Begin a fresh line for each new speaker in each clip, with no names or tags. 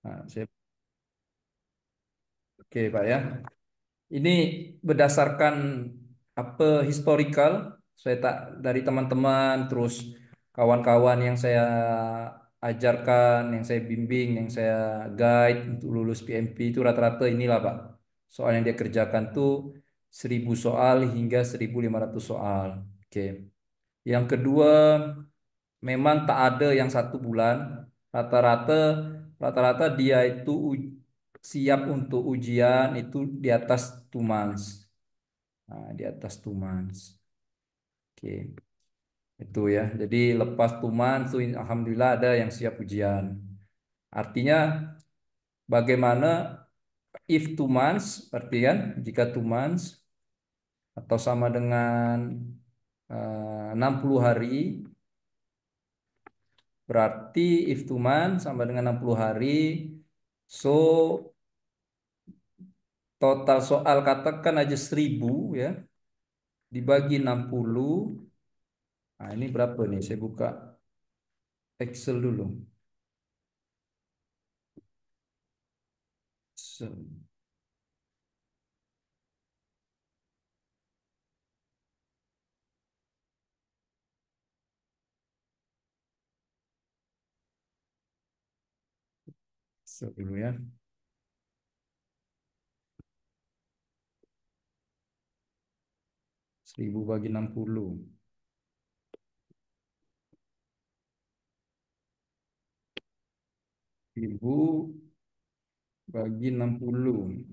Nah, oke Pak ya. Ini berdasarkan apa historical saya tak dari teman-teman terus kawan-kawan yang saya ajarkan, yang saya bimbing, yang saya guide untuk lulus PMP itu rata-rata inilah Pak. Soal yang dia kerjakan tuh 1.000 soal hingga 1.500 soal. Oke. Yang kedua, memang tak ada yang 1 bulan. Rata-rata rata-rata dia itu siap untuk ujian itu di atas 2 months. Nah, di atas 2 months. Oke, itu ya. Jadi lepas 2 months tuh alhamdulillah ada yang siap ujian. Artinya bagaimana if 2 months, berarti kan jika 2 months atau sama dengan 60 hari, berarti if 2 months sama dengan 60 hari. So total soal katakan aja 1.000 ya, dibagi 60. Nah, ini berapa nih? Saya buka Excel dulu. Dulu ya. 1.000 bagi 60. 1.000 bagi 60.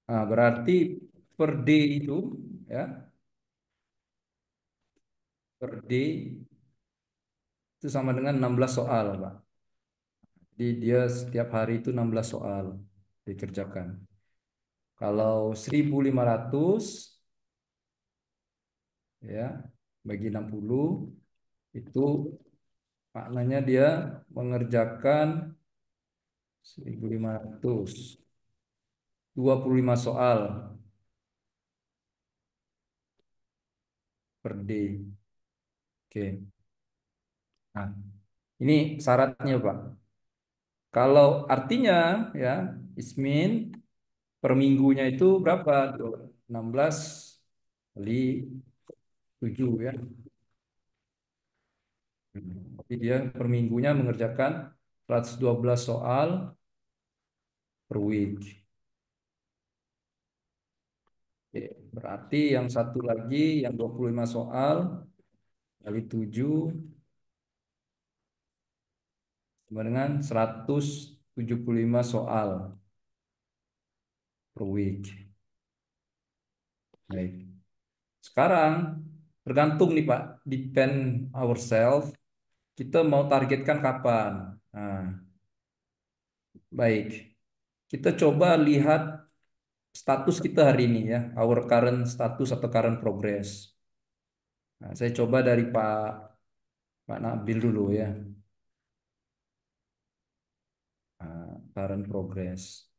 Nah, berarti per day itu ya, per day itu sama dengan 16 soal, Pak. Jadi dia setiap hari itu 16 soal dikerjakan. Kalau 1.500 ya bagi 60 itu maknanya dia mengerjakan 1.500 25 soal per day. Oke. Nah, ini syaratnya, Pak. Kalau artinya ya, ismin per minggunya itu berapa tuh? 16 kali 7 ya. Jadi dia per minggunya mengerjakan 112 soal per week. Oke, berarti yang satu lagi yang 25 soal kali 7 sama dengan 175 soal per week. Baik. Sekarang tergantung nih Pak, depend ourselves, kita mau targetkan kapan. Nah, baik. Kita coba lihat status kita hari ini ya, our current status atau current progress. Nah, saya coba dari Pak Nabil dulu ya. Nah, current progress.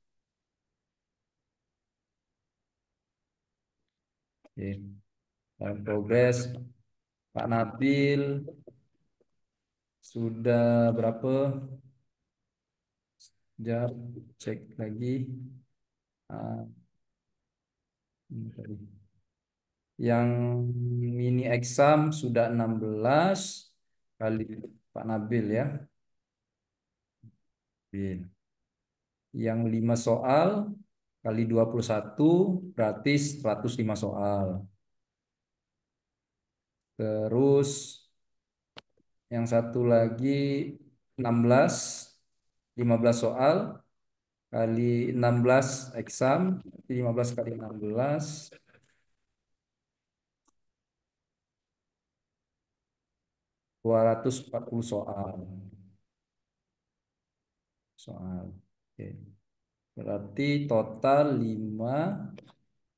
Oke. Current progress Pak Nabil sudah berapa? Jam cek lagi. Ah, ini tadi. Yang mini exam sudah 16 kali Pak Nabil ya. Nabil. Yang 5 soal kali 21 berarti 105 soal. Terus yang satu lagi 16 15 soal kali 16 exam, 15 kali 16 240 soal. Soal. Oke. Berarti total 5.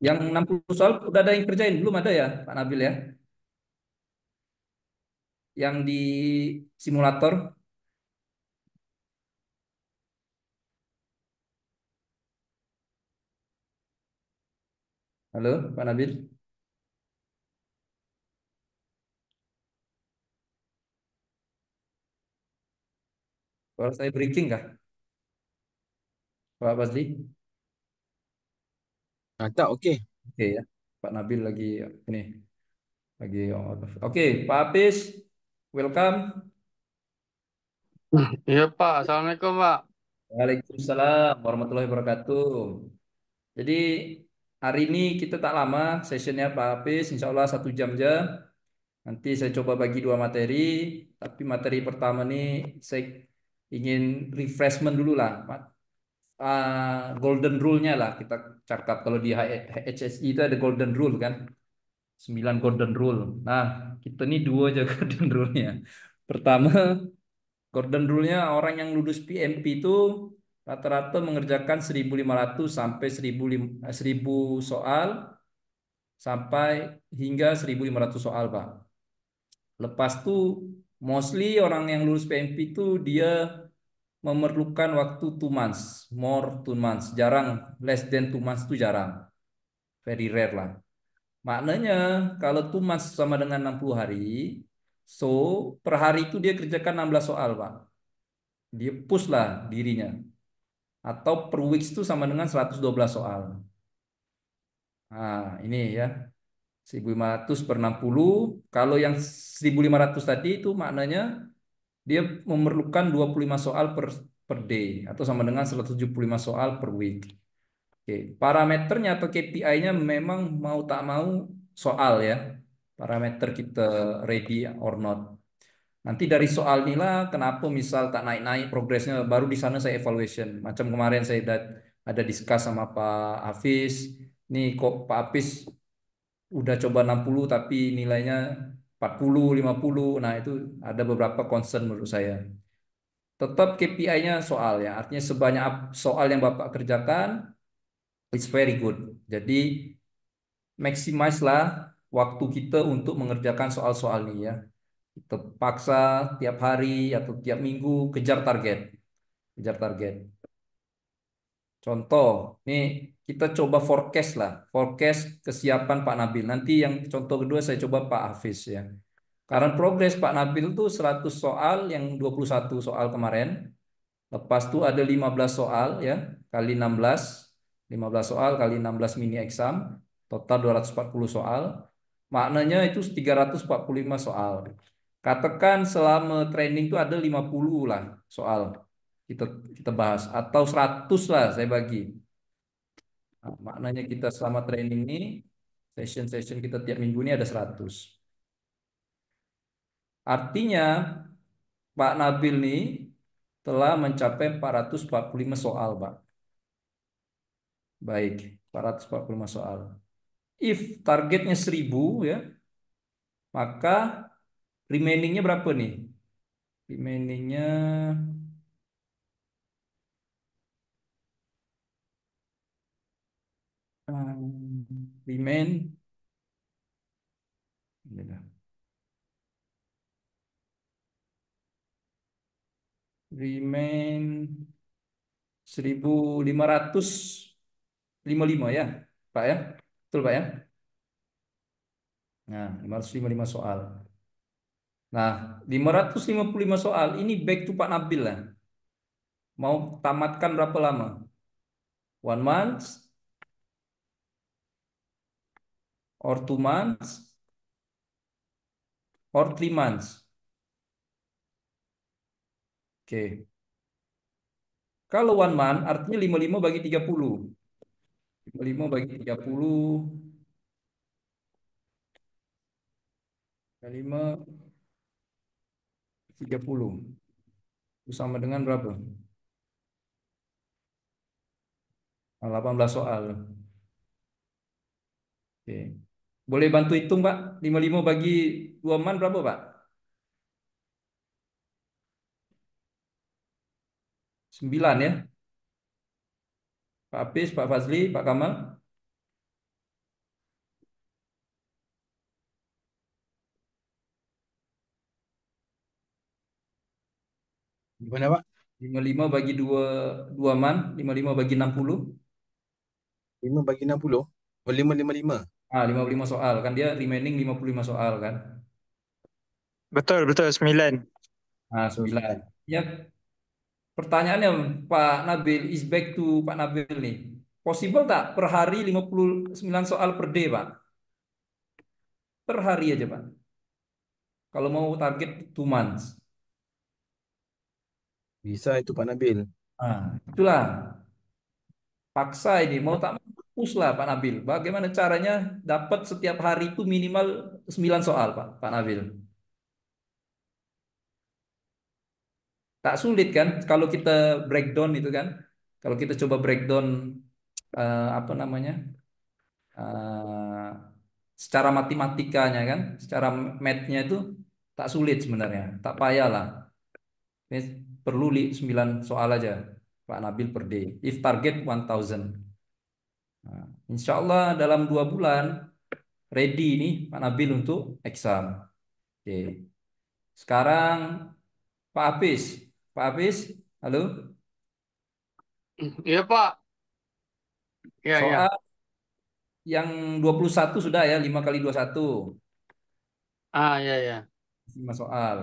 Yang 60 soal udah ada yang kerjain? Belum ada ya, Pak Nabil ya? Yang di simulator. Halo, Pak Nabil. Kalau saya breaking kah, Pak Basli?
Tak, okey.
Oke ya. Pak Nabil lagi ini lagi oke, Pak Apis, welcome.
Iya Pak, Assalamualaikum Pak.
Waalaikumsalam warahmatullahi wabarakatuh. Jadi hari ini kita tak lama sessionnya Pak Apis, insya Allah 1 jam aja. Nanti saya coba bagi 2 materi, tapi materi pertama nih saya ingin refreshment dulu lah, Pak. Golden rule-nya lah kita cakap kalau di HSI itu ada golden rule kan, 9 golden rule. Nah, kita nih dua aja golden rule-nya. Pertama, golden rule-nya orang yang lulus PMP itu rata-rata mengerjakan 1.500 sampai 1.000 soal sampai hingga 1.500 soal, Pak. Lepas tuh mostly orang yang lulus PMP itu dia memerlukan waktu 2 months, more 2 months. Jarang, less than 2 months itu jarang. Very rare lah. Maknanya kalau 2 months sama dengan 60 hari, so per hari itu dia kerjakan 16 soal, Pak. Dia push lah dirinya. Atau per weeks itu sama dengan 112 soal. Nah, ini ya. 1.500 per 60. Kalau yang 1.500 tadi itu maknanya dia memerlukan 25 soal per day atau sama dengan 175 soal per week. Oke, parameternya atau KPI-nya memang mau tak mau soal ya. Parameter kita ready or not. Nanti dari soal inilah kenapa misal tak naik-naik progresnya baru di sana saya evaluation. Macam kemarin saya ada discuss sama Pak Hafiz. Nih kok Pak Hafiz udah coba 60 tapi nilainya 40, 50. Nah, itu ada beberapa concern menurut saya. Tetap KPI-nya soal ya. Artinya sebanyak soal yang Bapak kerjakan, it's very good. Jadi maximize lah waktu kita untuk mengerjakan soal-soal ini ya. Kita paksa tiap hari atau tiap minggu kejar target. Kejar target. Contoh, nih kita coba forecast lah. Forecast kesiapan Pak Nabil. Nanti yang contoh kedua saya coba Pak Hafiz ya. Karena progres Pak Nabil tuh 100 soal yang 21 soal kemarin. Lepas itu ada 15 soal ya, kali 16. 15 soal kali 16 mini exam, total 240 soal. Maknanya itu 345 soal. Katakan selama training itu ada 50 lah soal kita kita bahas atau 100 lah saya bagi. Nah, maknanya kita selama training ini session-session kita tiap minggu ini ada 100. Artinya Pak Nabil nih telah mencapai 445 soal, Pak. Baik, 445 soal. If targetnya 1.000 ya, maka remainingnya berapa nih? Remainingnya remain ini dah. Remain 1.555 ya, Pak ya? Betul, Pak ya? Nah, 555 soal. Nah, 555 soal ini back to Pak Nabil lah. Mau tamatkan berapa lama? 1 month or 2 months or 3 months? Oke. Kalau 1 month artinya 55 bagi 30. 55 bagi 30. 55 30. Itu sama dengan berapa? 18 soal. Oke. Boleh bantu hitung, Pak? 55 bagi 2 man berapa, Pak? 9 ya. Pak Apis, Pak Fazli, Pak Kamal.
Gimana, Pak?
55 bagi 2 2 man, 55 bagi 60.
5 bagi 60. Oh, 555.
55 soal kan dia remaining 55 soal kan.
Betul, betul, 9.
Nah,
Betul,
9.
9.
Ya, Pertanyaannya Pak Nabil is back to Pak Nabil nih. Possible tak per hari 59 soal per day, Pak? Per hari aja, Pak. Kalau mau target 2 months.
Bisa itu Pak Nabil.
Nah, itulah paksa ini mau tak mau push lah Pak Nabil. Bagaimana caranya dapat setiap hari itu minimal 9 soal, Pak Nabil. Tak sulit kan kalau kita breakdown itu kan. Kalau kita coba breakdown apa namanya? eh, secara matematikanya kan, secara mathnya itu tak sulit sebenarnya, tak payah lah. Ini perlu 9 soal aja Pak Nabil per day. If target 1000. Nah, insya Allah dalam 2 bulan ready nih Pak Nabil untuk exam. Oke. Sekarang Pak Hafiz. Pak Hafiz, halo.
Iya Pak. Iya iya.
Soal yang 21 sudah ya, 5 kali 21.
Ah iya iya.
5 soal.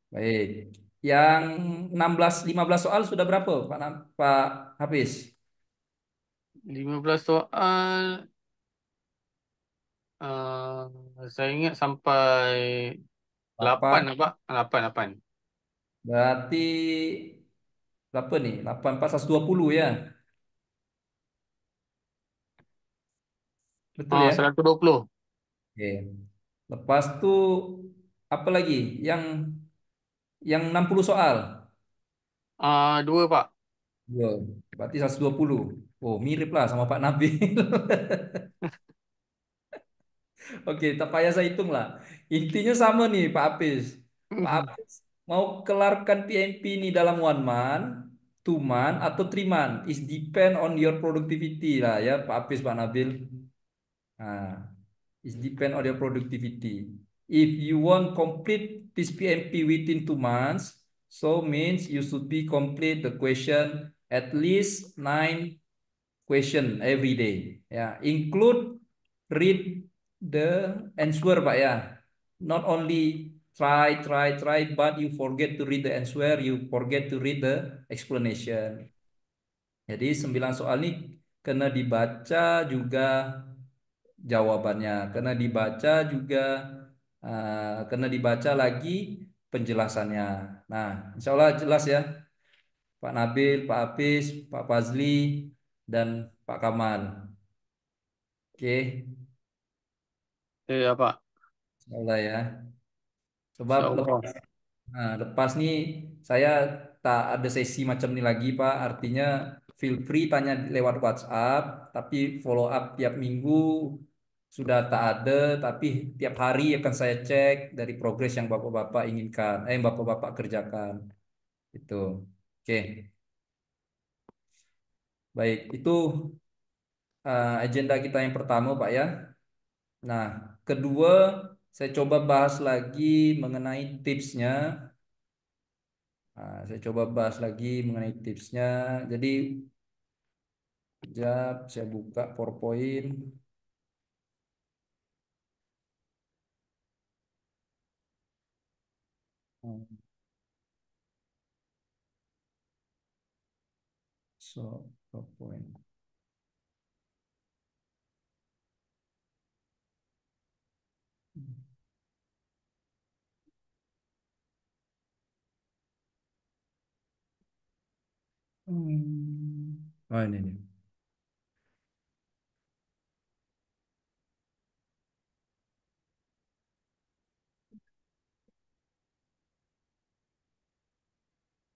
Baik. Yang 15 soal sudah berapa, Pak Hafiz?
15 soal. Saya ingat sampai 8
8.
Pak. 8 8.
Berarti berapa nih? 8 4 120 ya. Betul ya?
120.
Oke. Lepas tuh apa lagi? Yang 60 soal.
2 Pak.
Dua. Berarti 120. Oh, mirip lah sama Pak Nabil. Oke, tak payah saya hitung lah. Intinya sama nih Pak Apis. Pak Apis mau kelarkan PMP ini dalam 1 month, 2 month, atau 3 month. It depend on your productivity lah ya Pak Apis, Pak Nabil. Nah, it depend on your productivity. If you want complete this PMP within 2 months, so means you should be complete the question at least 9 question every day. Ya, include read the answer, Pak ya. Not only try, but you forget to read the answer, you forget to read the explanation. Jadi 9 soal ini kena dibaca juga jawabannya, kena dibaca juga, kena dibaca lagi penjelasannya. Nah, insya Allah jelas ya, Pak Nabil, Pak Hafiz, Pak Fazli, dan Pak Kamal. Oke,
Iya Pak.
insya Allah ya. Sebab
Insyaallah.
lepas nih saya tak ada sesi macam ini lagi Pak. Artinya feel free tanya lewat WhatsApp, tapi follow up tiap minggu sudah tak ada. Tapi tiap hari akan saya cek dari progres yang Bapak-Bapak inginkan, yang Bapak-Bapak kerjakan. Itu. Oke, baik. Itu agenda kita yang pertama Pak ya. Nah, kedua saya coba bahas lagi mengenai tipsnya. Nah, saya coba bahas lagi mengenai tipsnya. Jadi, sekejap saya buka PowerPoint. Hmm, So, PowerPoint. Oh, ini nih.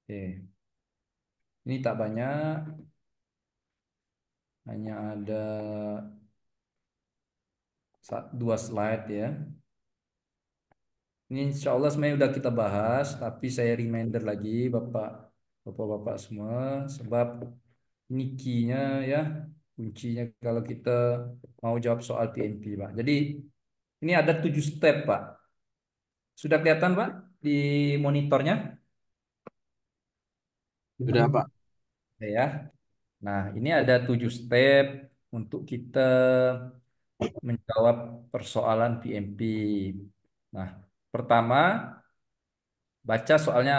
Oke. Ini tak banyak, hanya ada 2 slide ya. Ini insya Allah sebenarnya udah kita bahas, tapi saya reminder lagi Bapak-Bapak semua, sebab ini key-nya ya, kuncinya kalau kita mau jawab soal PNP, Pak. Jadi ini ada 7 step, Pak. Sudah kelihatan, Pak, di monitornya?
Sudah Pak.
Ya. Nah, ini ada 7 step untuk kita menjawab persoalan PMP. Nah, pertama, baca soalnya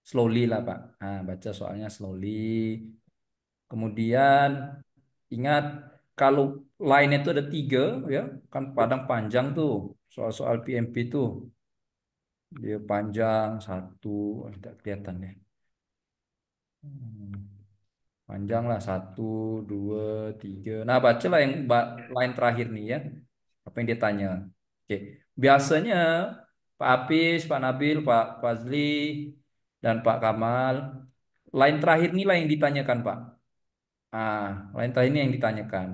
slowly lah Pak. Nah, baca soalnya slowly. Kemudian ingat kalau line itu ada 3 ya, kan padang panjang tuh soal-soal PMP tuh. Dia panjang satu, tidak kelihatan ya. Hmm, Panjang lah satu, dua, tiga. Nah bacalah yang line terakhir nih ya. Apa yang dia tanya? Oke, biasanya Pak Apis, Pak Nabil, Pak Fazli, dan Pak Kamal, line terakhir inilah yang ditanyakan Pak. Line terakhir ini yang ditanyakan.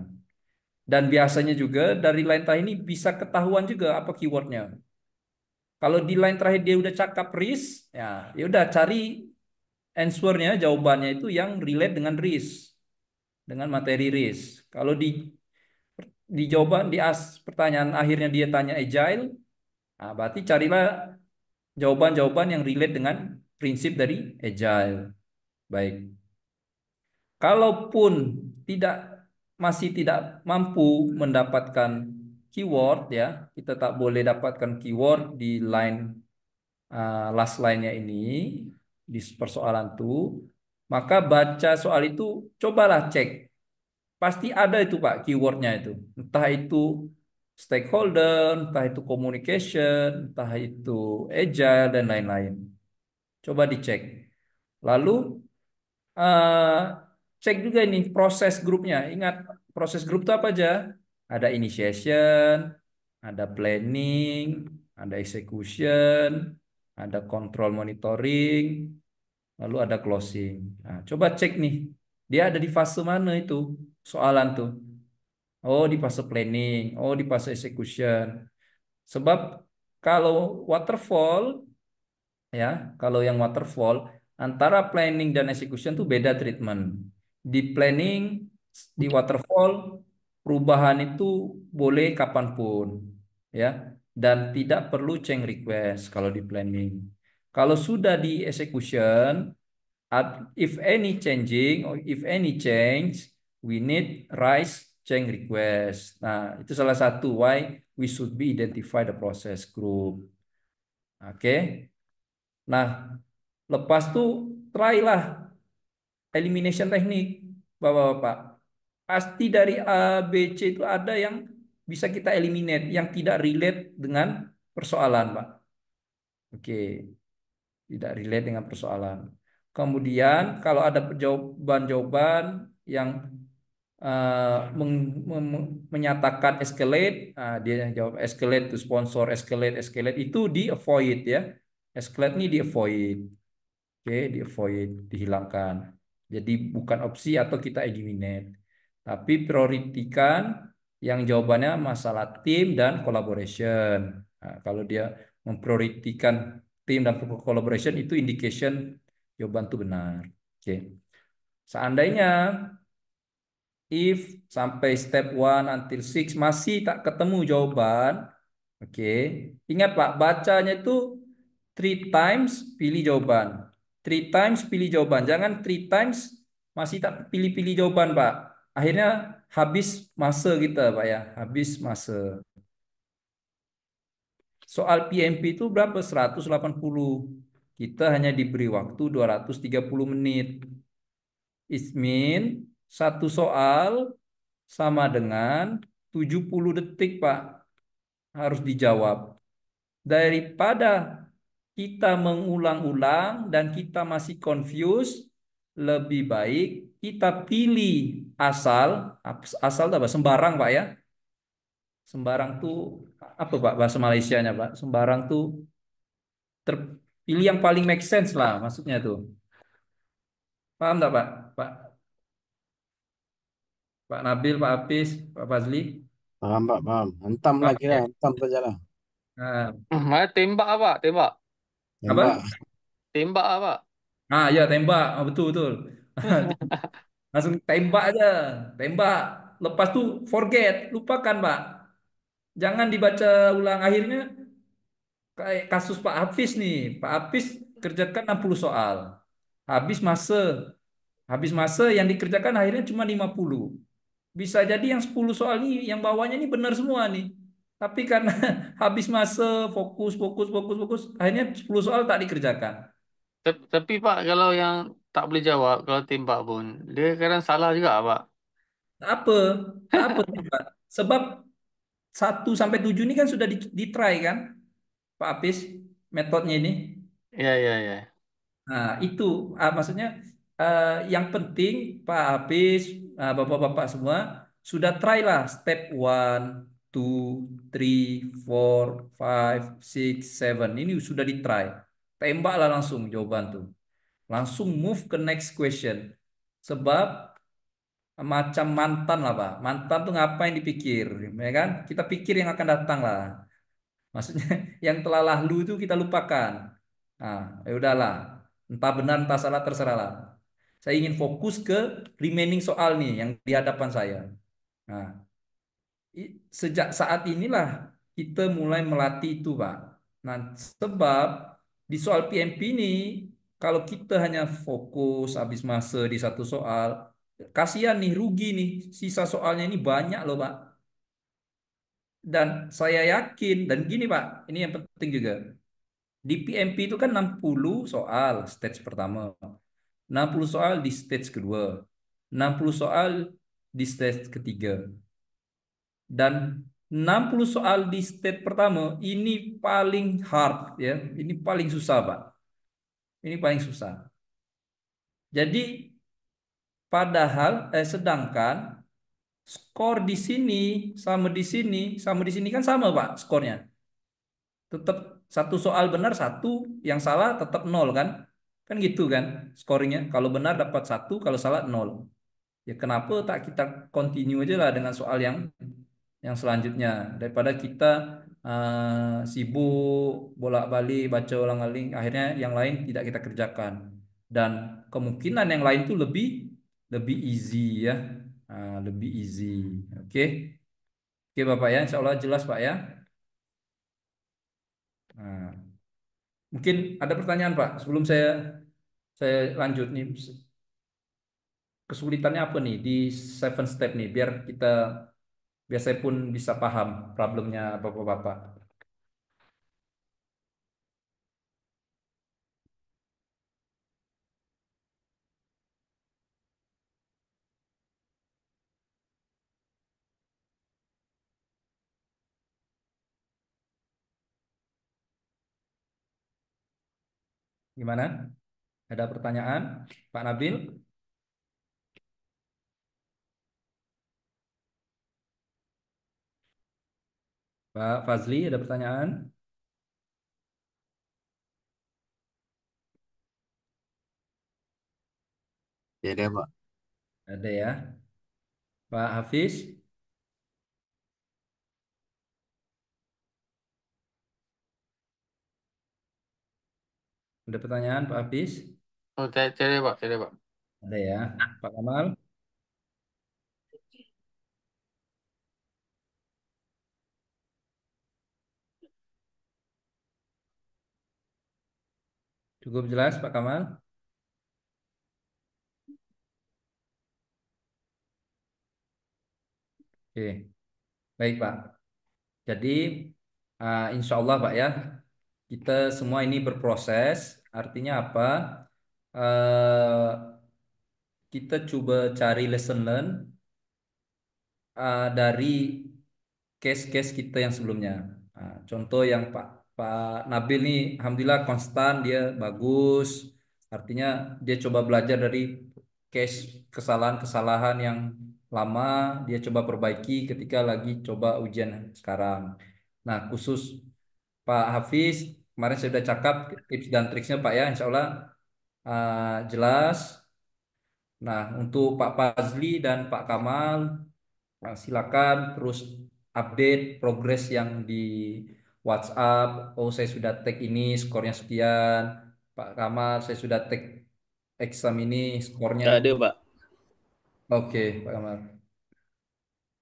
Dan biasanya juga dari line terakhir ini bisa ketahuan juga apa keywordnya. Kalau di line terakhir dia udah cakap risk, ya udah cari answernya, jawabannya itu yang relate dengan risk, dengan materi risk. Kalau di jawaban pertanyaan akhirnya dia tanya agile, berarti carilah jawaban-jawaban yang relate dengan prinsip dari agile. Baik. Kalaupun tidak masih tidak mampu mendapatkan keyword ya, kita tak boleh dapatkan keyword di last line-nya ini di persoalan itu, maka baca soal itu cobalah cek. Pasti ada itu Pak keywordnya itu. Entah itu stakeholder, entah itu communication, entah itu agile dan lain-lain. Coba dicek. Lalu eh, cek juga ini proses grupnya. Ingat proses grup itu apa aja? Ada initiation, ada planning, ada execution, ada control monitoring, lalu ada closing. Nah, coba cek nih, dia ada di fase mana itu soalan tuh. Oh, di fase planning, oh di fase execution. Sebab kalau waterfall ya, kalau yang waterfall antara planning dan execution tuh beda treatment. Di planning, di waterfall perubahan itu boleh kapanpun ya, dan tidak perlu change request kalau di planning. Kalau sudah di execution, if any changing or if any change, we need raise change request. Nah, itu salah satu why we should be identify the process group. Oke. Nah, lepas tuh try lah elimination teknik, Bapak-bapak. Pasti dari A, B, C itu ada yang bisa kita eliminate, yang tidak relate dengan persoalan, Pak. Oke, tidak relate dengan persoalan. Kemudian kalau ada jawaban-jawaban yang menyatakan escalate, dia jawab escalate to sponsor, escalate, escalate itu di avoid ya. Escalate ini di avoid. Oke, di avoid, dihilangkan. Jadi bukan opsi atau kita eliminate. Tapi prioritikan yang jawabannya masalah tim dan collaboration. Nah, kalau dia memprioritikan tim dan collaboration itu indication jawaban itu benar. Oke. Seandainya if sampai step 1 until 6 masih tak ketemu jawaban, oke. Ingat Pak, bacanya itu 3 times pilih jawaban. 3 times pilih jawaban. Jangan 3 times masih tak pilih-pilih jawaban, Pak. Akhirnya habis masa kita, Pak ya. Habis masa. Soal PMP itu berapa? 180. Kita hanya diberi waktu 230 menit. It mean satu soal sama dengan 70 detik, Pak. Harus dijawab. Daripada kita mengulang-ulang dan kita masih confused, lebih baik kita pilih asal apa? Sembarang Pak ya. Sembarang tuh apa Pak bahasa Malaysianya Pak? Sembarang tuh terpilih yang paling make sense lah maksudnya tuh. Paham nggak Pak? Pak Pak Nabil, Pak Apis, Pak Fazli?
Paham, Pak, paham. Hantam
Pak,
lagi lah,
ya.
hantam sajalah.
Nah,
Mana tembak apa? Tembak.
Tembak.
apa?
Tembak apa?
Ya tembak. Betul betul. Langsung tembak aja, tembak. Lepas tuh forget, lupakan Pak. Jangan dibaca ulang akhirnya kayak kasus Pak Hafiz nih. Pak Hafiz kerjakan 60 soal. Habis masa, habis masa yang dikerjakan akhirnya cuma 50. Bisa jadi yang 10 soal ini yang bawahnya ini benar semua nih. Tapi karena habis masa fokus fokus fokus fokus akhirnya 10 soal tak dikerjakan.
Tapi Pak, kalau yang tak boleh jawab, kalau tembak pun, dia kadang salah juga Pak.
Tak apa, tak apa Pak. Sebab 1 sampai 7 ini kan sudah di-try kan, Pak Apis, metodenya ini.
Ya, ya, ya.
Nah, itu maksudnya yang penting Pak Apis, Bapak-bapak semua sudah try lah step 1, 2, 3, 4, 5, 6, 7. Ini sudah di-try. Tembaklah langsung jawaban tuh. Langsung move ke next question. Sebab macam mantan lah Pak. Mantan tuh ngapain dipikir, ya kan? Kita pikir yang akan datang lah. Maksudnya yang telah lalu itu kita lupakan. Nah, ya udahlah. Entah benar entah salah terserah lah. Saya ingin fokus ke remaining soal nih yang di hadapan saya. Nah, sejak saat inilah kita mulai melatih itu, Pak. Nah, sebab di soal PMP ini kalau kita hanya fokus habis masa di satu soal, kasihan nih, rugi nih. Sisa soalnya ini banyak loh, Pak. Dan saya yakin dan gini, Pak, ini yang penting juga. Di PMP itu kan 60 soal stage pertama, 60 soal di stage kedua, 60 soal di stage ketiga, dan 60 soal di stage pertama ini paling hard ya, ini paling susah Pak. Ini paling susah. Jadi sedangkan skor di sini sama di sini kan sama Pak skornya. Tetap satu soal benar satu, yang salah tetap nol kan? Kan gitu kan skornya. Kalau benar dapat satu, kalau salah nol. Ya kenapa tak kita continue aja lah dengan soal yang selanjutnya daripada kita sibuk bolak-balik baca ulang-alik akhirnya yang lain tidak kita kerjakan dan kemungkinan yang lain tuh lebih lebih easy ya. Lebih easy. Oke. Oke Bapak ya, Insya Allah jelas Pak ya. Nah, mungkin ada pertanyaan Pak sebelum saya lanjut nih, kesulitannya apa nih di 7 step nih biar saya pun bisa paham problemnya Bapak-bapak. Gimana? Ada pertanyaan Pak Nabil? Pak Fazli ada pertanyaan?
Ya deh, Pak.
Ada ya. Pak Hafiz, ada pertanyaan Pak Hafiz?
Oh, cari Pak, cari Pak.
Ada ya. Pak Kamal, cukup jelas Pak Kamal? Oke, baik Pak. Jadi insya Allah Pak ya, kita semua ini berproses. Artinya apa? Eh, kita coba cari lesson learn dari case-case kita yang sebelumnya. Contoh yang Pak Nabil nih, alhamdulillah konstan dia bagus. Artinya dia coba belajar dari case kesalahan-kesalahan yang lama, dia coba perbaiki ketika lagi coba ujian sekarang. Nah, khusus Pak Hafiz, kemarin saya sudah cakap tips dan triksnya Pak ya, insya Allah jelas. Nah, untuk Pak Fazli dan Pak Kamal, silakan terus update progres yang di WhatsApp. Oh, saya sudah tag ini, skornya sekian. Pak Kamal, saya sudah tag exam ini, skornya.
Gak ada, Pak.
Oke, Pak Kamal.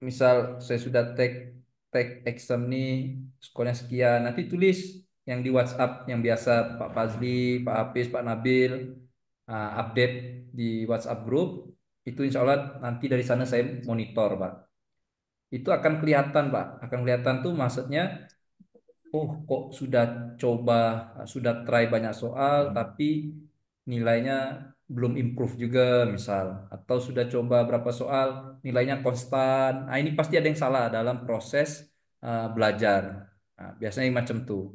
Misal saya sudah tag tag exam nih, skornya sekian. Nanti tulis yang di WhatsApp yang biasa Pak Fazli, Pak Hafiz, Pak Nabil update di WhatsApp grup. Itu insya Allah nanti dari sana saya monitor, Pak. Itu akan kelihatan, Pak. Akan kelihatan tuh maksudnya, oh kok sudah coba, sudah try banyak soal, tapi nilainya belum improve juga misal, atau sudah coba berapa soal nilainya konstan. Nah, ini pasti ada yang salah dalam proses belajar. Nah, biasanya macam tuh.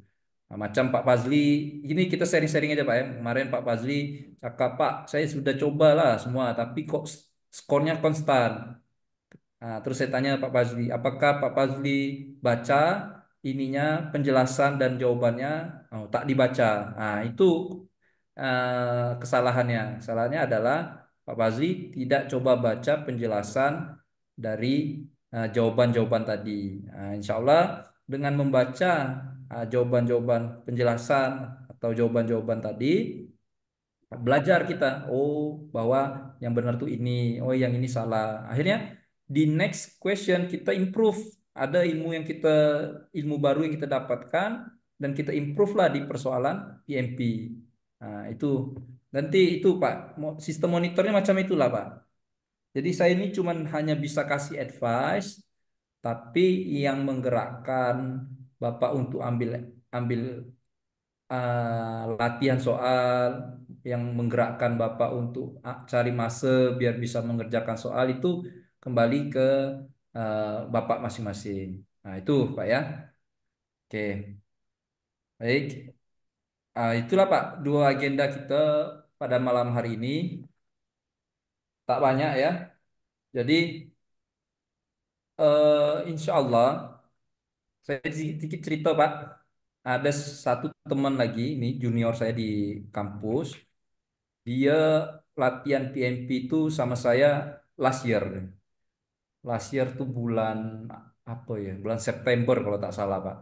Nah, macam Pak Fazli, ini kita sharing-sharing aja Pak ya. Kemarin Pak Fazli cakap, Pak, saya sudah coba lah semua, tapi kok skornya konstan. Nah, terus saya tanya Pak Fazli, apakah Pak Fazli baca ininya penjelasan dan jawabannya? Oh, tak dibaca. Nah, itu kesalahannya. Kesalahannya adalah Pak Fazli tidak coba baca penjelasan dari jawaban-jawaban tadi. Nah, insya Allah dengan membaca jawaban-jawaban penjelasan atau jawaban-jawaban tadi, belajar kita, oh bahwa yang benar tuh ini, oh yang ini salah. Akhirnya di next question kita improve, ada ilmu baru yang kita dapatkan dan kita improve lah di persoalan PMP. Nah itu nanti itu Pak, sistem monitornya macam itulah Pak. Jadi saya ini cuman hanya bisa kasih advice, tapi yang menggerakkan Bapak untuk ambil ambil latihan soal, yang menggerakkan Bapak untuk cari mase biar bisa mengerjakan soal itu kembali ke Bapak masing-masing. Nah, itu Pak ya. Oke, baik. Itulah Pak dua agenda kita pada malam hari ini. Tak banyak ya. Jadi insya Allah saya sedikit cerita Pak. Ada satu teman lagi, ini junior saya di kampus. Dia latihan PMP itu sama saya last year. Last year tuh bulan apa ya? Bulan September kalau tak salah, Pak.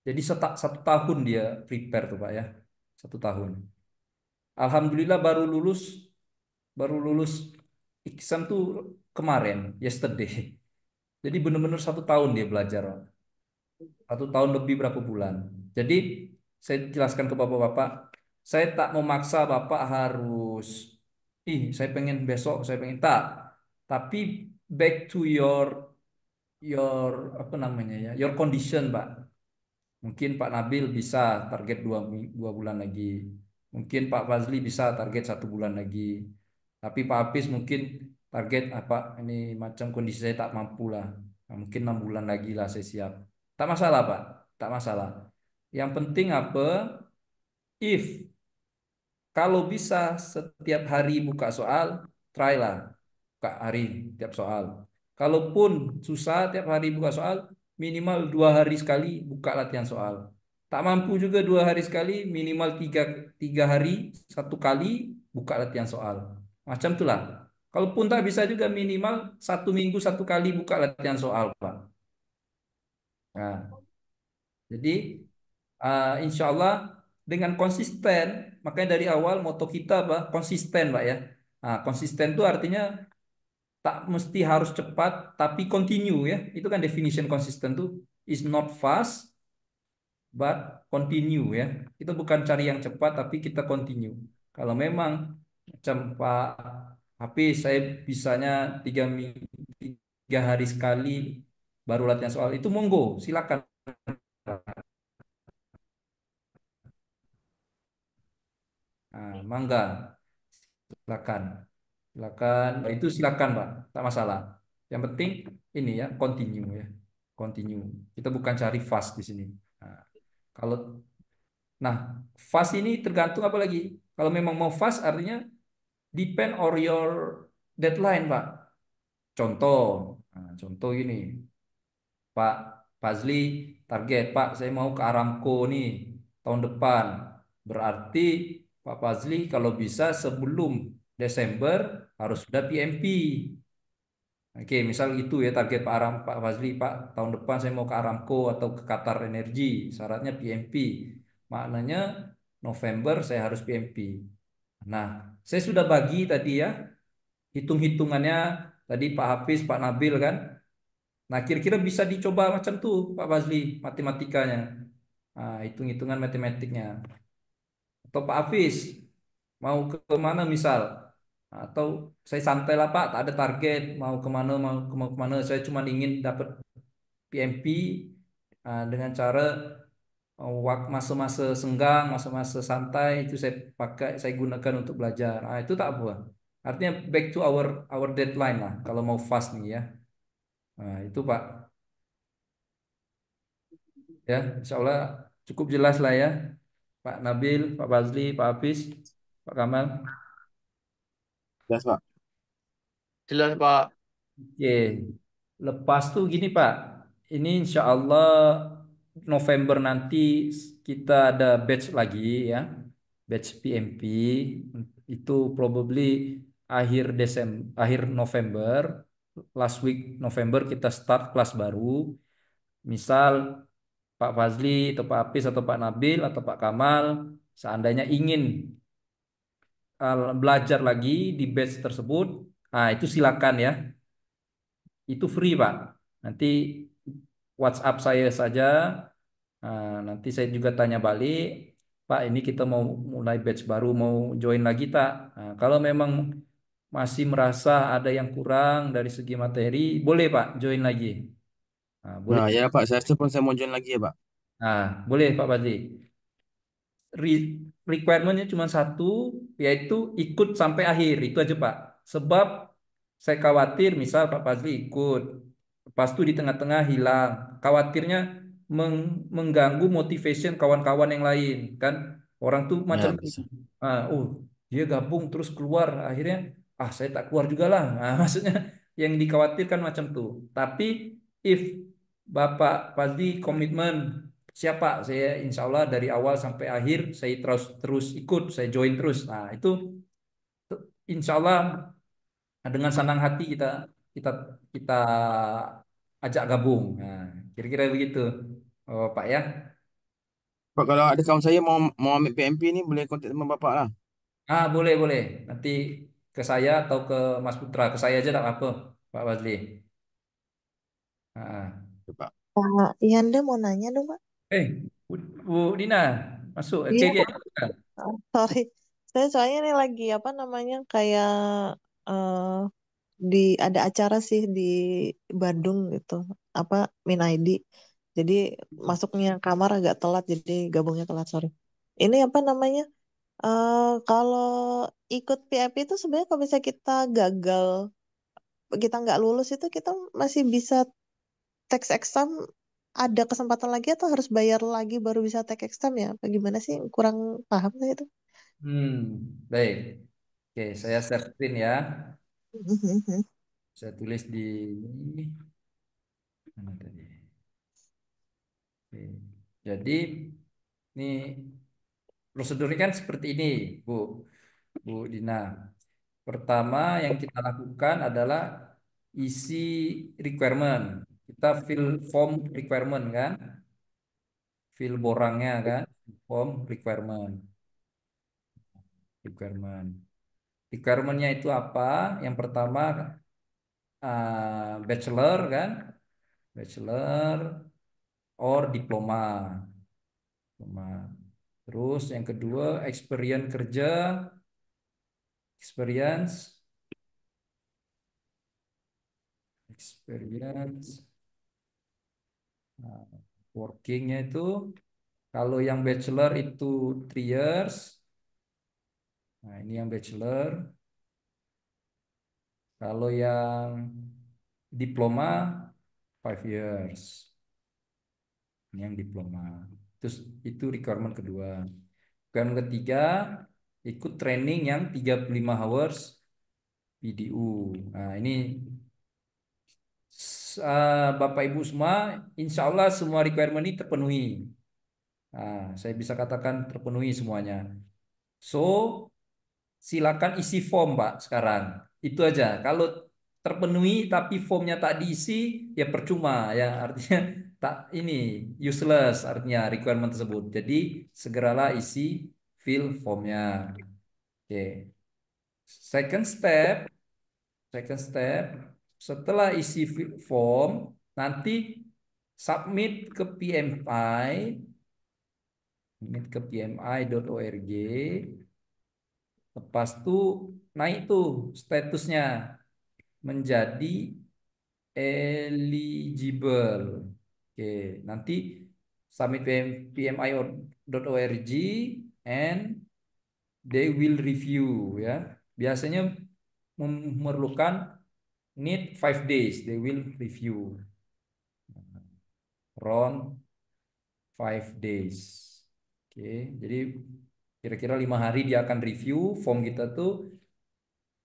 Jadi satu tahun dia prepare tuh, Pak ya. Satu tahun. Alhamdulillah baru lulus exam tuh kemarin, yesterday. Jadi benar-benar satu tahun dia belajar, Pak. Satu tahun lebih berapa bulan. Jadi saya jelaskan ke bapak-bapak, saya tak memaksa bapak harus, saya pengen besok, saya pengen tak. Tapi back to your apa namanya ya, your condition, Pak. Mungkin Pak Nabil bisa target dua bulan lagi. Mungkin Pak Fazli bisa target satu bulan lagi. Tapi Pak Hafiz mungkin target apa ini macam kondisi saya tak mampu lah. Nah, mungkin 6 bulan lagi lah saya siap. Tak masalah Pak, tak masalah. Yang penting apa? If kalau bisa setiap hari buka soal, try lah. Buka hari tiap soal. Kalaupun susah tiap hari buka soal, minimal 2 hari sekali buka latihan soal. Tak mampu juga 2 hari sekali, minimal tiga hari 1 kali buka latihan soal. Macam itulah. Kalaupun tak bisa juga minimal 1 minggu 1 kali buka latihan soal, Pak. Nah, jadi insya Allah dengan konsisten, makanya dari awal moto kita apa? Konsisten, Pak ya. Nah, konsisten itu artinya tak mesti harus cepat, tapi continue ya. Itu kan definition konsisten tuh is not fast but continue ya. Kita bukan cari yang cepat, tapi kita continue. Kalau memang macam Pak Hafiz, saya bisanya 3 hari sekali baru latihan soal itu monggo, silakan. Nah, mangga, silakan. Silakan, itu silakan Pak, tak masalah. Yang penting ini ya, continue ya, continue. Kita bukan cari fast di sini. Nah, kalau, nah fast ini tergantung apa lagi? Kalau memang mau fast artinya depend on your deadline Pak. Contoh, contoh ini, Pak Fazli target Pak, saya mau ke Aramco nih tahun depan. Berarti Pak Fazli kalau bisa sebelum Desember harus sudah PMP. Oke, misal itu ya target Pak Fazli, Pak tahun depan saya mau ke Aramco atau ke Qatar Energy, syaratnya PMP. Maknanya November saya harus PMP. Nah, saya sudah bagi tadi ya, hitung-hitungannya tadi Pak Hafiz, Pak Nabil kan. Nah, kira-kira bisa dicoba macam tuh Pak Fazli, matematikanya. Nah, hitung-hitungan matematiknya. Atau Pak Hafiz, mau ke mana misal? Atau saya santai lah Pak, tak ada target, mau kemana, saya cuma ingin dapat PMP dengan cara masa-masa senggang, masa-masa santai itu saya gunakan untuk belajar. Ah, itu tak apa. Artinya back to our deadline lah kalau mau fast nih ya. Nah, itu Pak. Ya, insya Allah cukup jelas lah ya. Pak Nabil, Pak Bazli, Pak Hafiz, Pak Kamal.
Jelas, Pak.
Jelas Pak.
Oke, lepas tuh gini Pak, ini insya Allah November nanti kita ada batch lagi ya, batch PMP itu probably akhir Desember, akhir November, last week November kita start kelas baru. Misal Pak Fazli atau Pak Apis atau Pak Nabil atau Pak Kamal seandainya ingin belajar lagi di batch tersebut, nah itu silakan ya. Itu free, Pak. Nanti WhatsApp saya saja. Nanti saya juga tanya balik, Pak, ini kita mau mulai batch baru, mau join lagi tak? Nah, kalau memang masih merasa ada yang kurang dari segi materi, boleh Pak, join lagi. Boleh.
Nah, ya Pak, saya rasa pun saya mau join lagi ya Pak.
Boleh Pak Fadli. Requirementnya cuma satu, yaitu ikut sampai akhir. Itu aja Pak. Sebab saya khawatir misal Pak Fazli ikut, pas itu di tengah-tengah hilang. Khawatirnya mengganggu motivation kawan-kawan yang lain. Kan orang tuh macam,
Ya, bisa.
oh dia gabung terus keluar. Akhirnya, saya tak keluar juga lah. Maksudnya yang dikhawatirkan macam tuh. Tapi if Bapak Fazli komitmen, siapa saya insya Allah dari awal sampai akhir saya terus terus ikut, saya join terus. Nah itu insya Allah dengan senang hati kita kita kita ajak gabung. Nah, kira-kira begitu, Pak ya.
Pak, kalau ada kawan saya mau mau ambil PMP ini boleh kontak sama Bapak lah.
Boleh boleh. Nanti ke saya atau ke Mas Putra, ke saya aja tak apa, Pak Fazli. Ah.
Ya, Pak.
Yanda mau nanya dong, Pak.
Bu, Bu Dina, masuk. Oke,
Iya,
oke.
Pak. Sorry. Saya soalnya nih lagi apa namanya kayak eh, di ada acara sih di Bandung gitu. Apa Min ID. Jadi masuknya kamar agak telat jadi gabungnya telat, sorry. Ini apa namanya? Kalau ikut PIP itu sebenarnya kalau misalnya kita gagal, kita nggak lulus itu kita masih bisa tax exam, ada kesempatan lagi atau harus bayar lagi baru bisa tax exam ya? Bagaimana sih? Kurang paham saya itu.
Baik. Oke, saya share screen ya.
Mhm.
Saya tulis di ini. Mana tadi? Oke. Jadi ini prosedurnya kan seperti ini, Bu, Bu Dina. Pertama yang kita lakukan adalah isi requirement. Kita fill form requirement kan, fill borangnya kan, form requirement, requirement. Requirementnya itu apa? Yang pertama bachelor kan, bachelor or diploma. Diploma. Terus yang kedua experience kerja, experience, experience. Nah, workingnya itu kalau yang bachelor itu 3 years. Nah, ini yang bachelor. Kalau yang diploma 5 years. Ini yang diploma. Terus itu requirement kedua. Requirement ketiga ikut training yang 35 hours PDU. Nah, ini Bapak Ibu semua, insya Allah semua requirement ini terpenuhi. Saya bisa katakan terpenuhi semuanya. So, silakan isi form, Pak, sekarang. Itu aja. Kalau terpenuhi tapi formnya tak diisi, ya percuma ya. Artinya tak ini useless artinya requirement tersebut. Jadi segeralah isi fill formnya. Oke. Second step, second step. Setelah isi form, nanti submit ke PMI, submit ke pmi.org. Lepas itu naik tuh statusnya menjadi eligible. Oke, nanti submit pmi.org and they will review ya. Biasanya memerlukan need 5 days, they will review around 5 days. Oke, jadi kira-kira 5 hari dia akan review form kita tuh.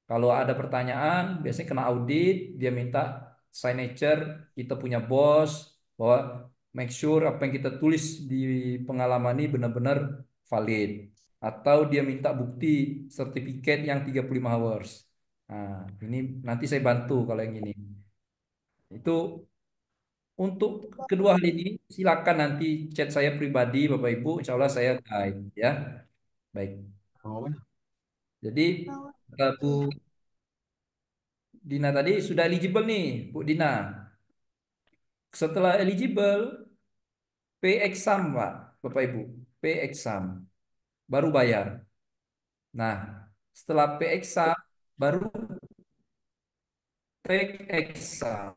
Kalau ada pertanyaan, biasanya kena audit, dia minta signature, kita punya bos, bahwa make sure apa yang kita tulis di pengalaman ini benar-benar valid. Atau dia minta bukti sertifikat yang 35 hours. Nah, ini nanti saya bantu kalau yang ini. Itu untuk kedua hal ini, silakan nanti chat saya pribadi, Bapak Ibu, insya Allah saya guide ya. Baik.
Oh, mana?
Jadi Bu Dina tadi sudah eligible nih, Bu Dina. Setelah eligible, pay exam, Pak, Bapak Ibu. Pay exam, baru bayar. Nah, setelah pay exam, baru take exam.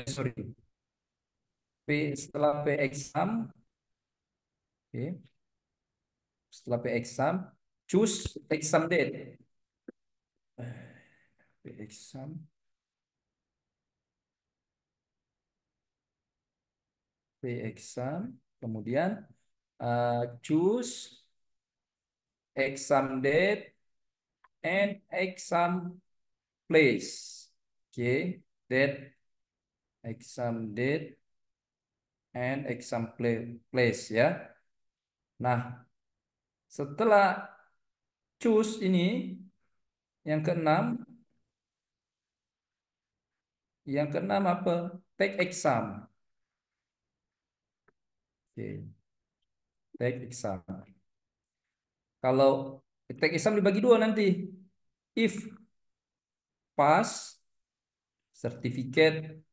Sorry. Setelah pay exam, oke. Setelah pay exam, choose exam date. Pay exam, pay exam. Kemudian choose exam date and exam place. Oke, date and exam place ya. Nah, setelah choose ini yang keenam, apa? Take exam. Oke, take exam. Kalau take exam dibagi dua nanti. If pass, sertifikat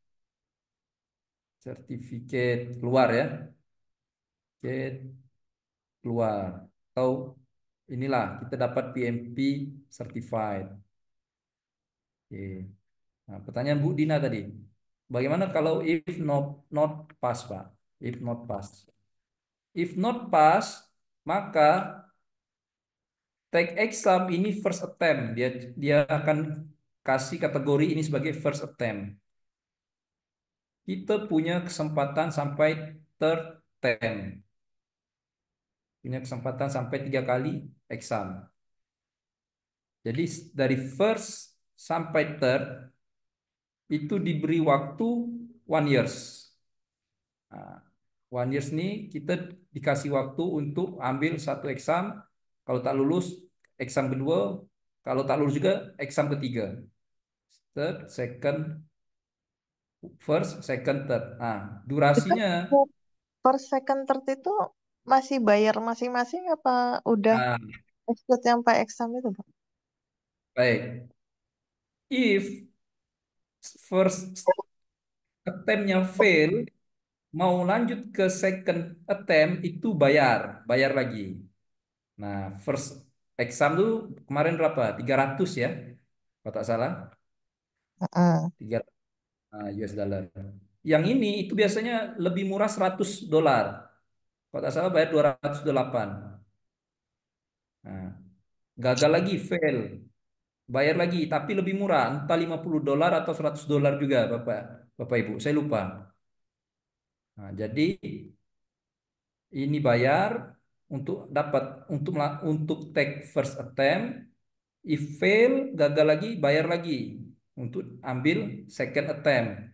keluar ya. Sertifikat keluar. Atau inilah kita dapat PMP certified. Oke. Nah, pertanyaan Bu Dina tadi. Bagaimana kalau if not pass, Pak? If not pass. If not pass, maka take exam ini first attempt. Dia akan kasih kategori ini sebagai first attempt. Kita punya kesempatan sampai third attempt. Punya kesempatan sampai 3 kali exam. Jadi dari first sampai third itu diberi waktu 1 years. Nah, 1 years nih kita dikasih waktu untuk ambil satu exam. Kalau tak lulus, exam kedua. Kalau tak lulus juga, exam ketiga. Third, second, first, second, third. Nah,
Itu
durasinya.
per second third itu masih bayar masing-masing apa udah
Nah,
ikut yang Pak exam itu, Pak?
baik. If first attempt-nya fail, mau lanjut ke second attempt itu bayar lagi. Nah, first exam tuh kemarin berapa? 300 ya, kalau tak salah.
Heeh.
300 US dollar. Yang ini itu biasanya lebih murah $100. Kalau tak salah bayar 208. Nah, gagal lagi, fail. Bayar lagi, tapi lebih murah. Entah $50 atau $100 juga, Bapak, Bapak Ibu. Saya lupa. Nah, jadi ini bayar untuk take first attempt. If fail, gagal lagi, bayar lagi untuk ambil second attempt.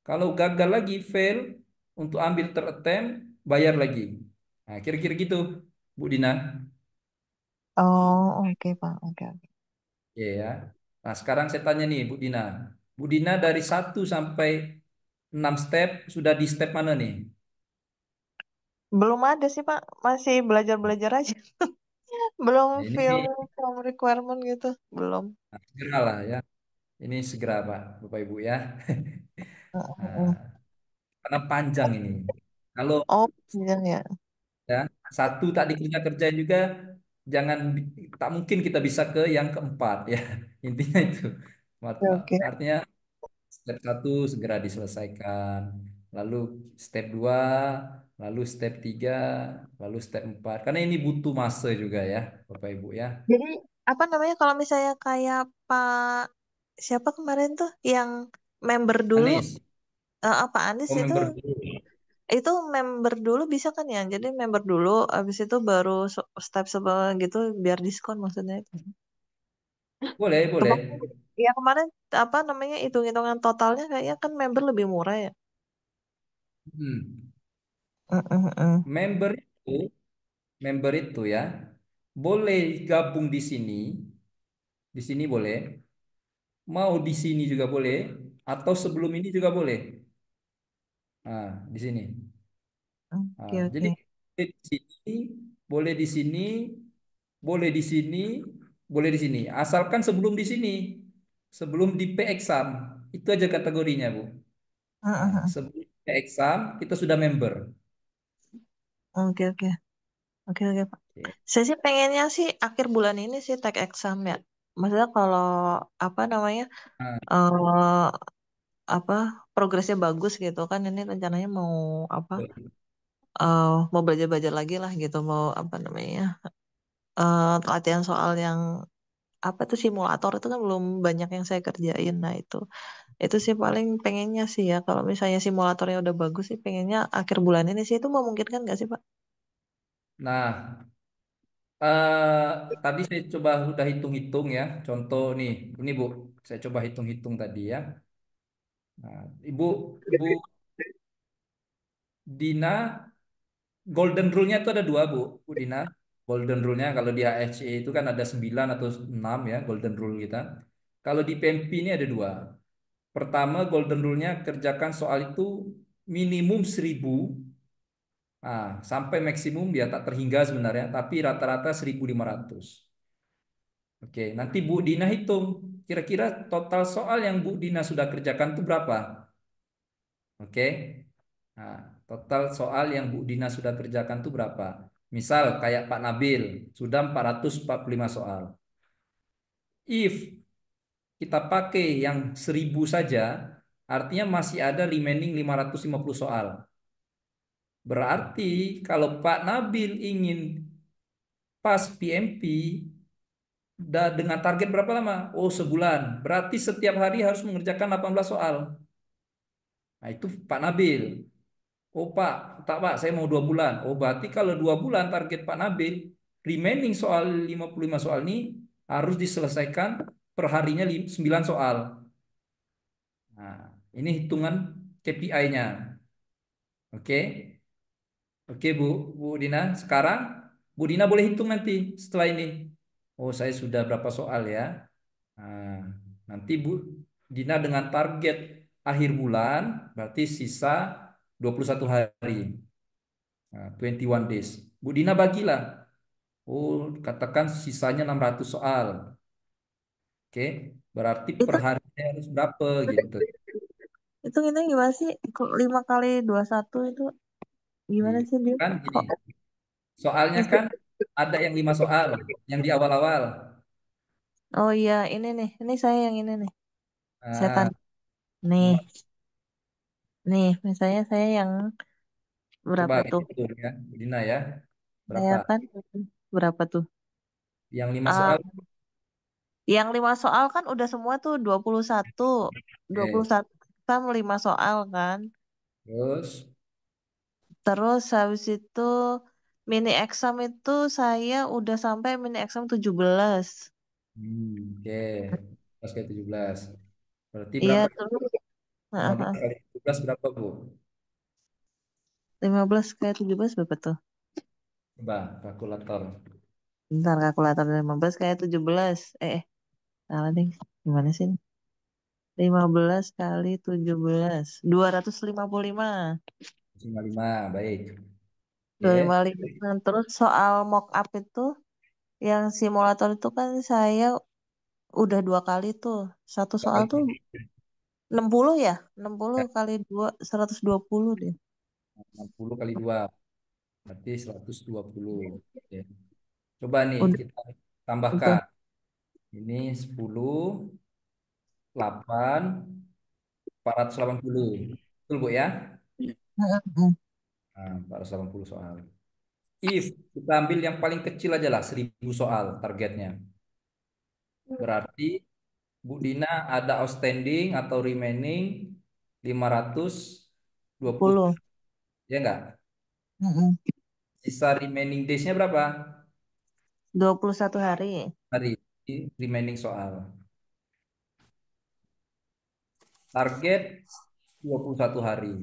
Kalau gagal lagi, fail, untuk ambil third attempt, bayar lagi. Nah, kira-kira gitu, Bu Dina.
Oh, oke, Pak. Oke, oke.
Iya ya. Nah, sekarang saya tanya nih, Bu Dina. Bu Dina dari 1 sampai 6 step, sudah di step mana nih?
Belum ada sih, Pak. Masih belajar-belajar aja. Belum
Nah,
fill
ini
form requirement gitu. Belum.
segera lah ya. Ini segera, Pak, Bapak Ibu ya.
Heeh.
Nah, karena panjang ini. Kalau
Oh, iya ya.
ya, satu tak dikerja-kerjain juga, jangan tak mungkin kita bisa ke yang keempat ya. Intinya itu.
Oke, oke.
Artinya step 1 segera diselesaikan. lalu step 2, lalu step 3, lalu step 4. Karena ini butuh masa juga ya, Bapak Ibu ya.
Jadi apa namanya kalau misalnya kayak Pak siapa kemarin tuh yang member dulu,
Anies,
Pak Anies
oh member dulu.
itu member dulu bisa kan ya? Jadi member dulu, abis itu baru step sebel gitu biar diskon maksudnya itu.
Boleh,
Kemarin,
boleh.
ya kemarin apa namanya hitung-hitungan totalnya kayaknya kan member lebih murah ya.
Hmm.
Mm-mm-mm.
Member itu, member itu ya, boleh gabung di sini boleh, mau di sini juga boleh, atau sebelum ini juga boleh. Nah, di sini. Nah,
Oke
jadi
oke.
boleh di sini, boleh di sini, boleh di sini, boleh di sini. Asalkan sebelum di sini, sebelum di P exam, itu aja kategorinya, Bu. Nah,
Mm-mm.
sebelum P exam kita sudah member.
Oke oke oke oke Pak.
Oke.
Saya sih pengennya sih akhir bulan ini sih take exam ya. Maksudnya kalau apa namanya
Nah,
eh apa progresnya bagus gitu kan ini rencananya mau apa mau belajar-belajar lagi lah gitu mau apa namanya latihan soal yang apa tuh simulator itu kan belum banyak yang saya kerjain. Nah itu sih paling pengennya sih ya kalau misalnya simulatornya udah bagus sih pengennya akhir bulan ini sih itu memungkinkan nggak sih Pak?
nah, eh, tadi saya coba udah hitung-hitung ya. Contoh nih, ini Bu, saya coba hitung-hitung tadi ya. Nah, Ibu Dina, golden rule-nya itu ada dua, Bu Dina. Golden rule-nya kalau di AHE itu kan ada 9 atau 6 ya, golden rule kita. Kalau di PMP ini ada dua. Pertama, golden rule-nya kerjakan soal itu minimum 1.000, sampai maksimum dia tak terhingga sebenarnya, tapi rata-rata 1.500. Oke, nanti Bu Dina hitung kira-kira total soal yang Bu Dina sudah kerjakan itu berapa? Oke. Nah, total soal yang Bu Dina sudah kerjakan itu berapa? Misal kayak Pak Nabil sudah 445 soal. If kita pakai yang 1.000 saja, artinya masih ada remaining 550 soal. Berarti kalau Pak Nabil ingin pas PMP dengan target berapa lama? Oh, sebulan. Berarti setiap hari harus mengerjakan 18 soal. Nah, itu Pak Nabil. Oh Pak, tak Pak, saya mau 2 bulan. Oh berarti kalau 2 bulan target Pak Nabil, remaining soal 55 soal ini harus diselesaikan per harinya 9 soal. Nah, ini hitungan KPI-nya. Oke, oke Bu Dina. Sekarang Bu Dina boleh hitung nanti setelah ini. Oh saya sudah berapa soal ya. Nah, nanti Bu Dina dengan target akhir bulan berarti sisa 21 hari. Nah, 21 days. Bu Dina bagilah. Oh, katakan sisanya 600 soal. Oke, berarti per
Itu
hari harus berapa gitu.
itu ini gimana sih? Kok 5 kali 21 itu gimana
Iya.
sih dia?
Kan gini,
Kok
soalnya
mesti?
kan ada yang 5 soal yang di awal-awal.
Oh iya ini nih, ini saya yang ini nih. Saya
Nah,
tadi nih, misalnya saya yang
coba
berapa tuh?
hitung ya, Bu Dina ya.
Saya
Berapa?
kan berapa tuh?
Yang 5 soal.
Ah, yang 5 soal kan udah semua tuh 21. dua
Oke.
puluh satu sama 5 soal kan.
Terus,
Terus habis itu mini exam itu saya udah sampai mini exam 17.
oke. 17 kali 17. Berarti
Iya
berapa?
terus
15 kali 17 berapa, Bu?
15 kali 17 berapa tuh?
Coba kalkulator.
Bentar kalkulator 15 kali 17. Salah deh. Gimana sih? 15 kali 17. 255.
55, baik.
Dua
Oke.
lima lima. Terus soal mock up itu yang simulator itu kan saya udah 2 kali tuh. Satu soal tuh 60 ya? 60 kali 2 120 deh.
60 kali 2 berarti 120. Oke. Coba nih
Udah
kita
betul.
tambahkan. Ini 10, 8, 480. Betul Bu ya?
Mm-mm.
Nah, 480 soal. If kita ambil yang paling kecil aja lah, 1000 soal targetnya. Berarti Bu Dina ada outstanding atau remaining 520,
10.
ya enggak?
Mm-mm.
Sisa remaining days-nya berapa?
21 hari.
Hari remaining soal. Target 21 hari.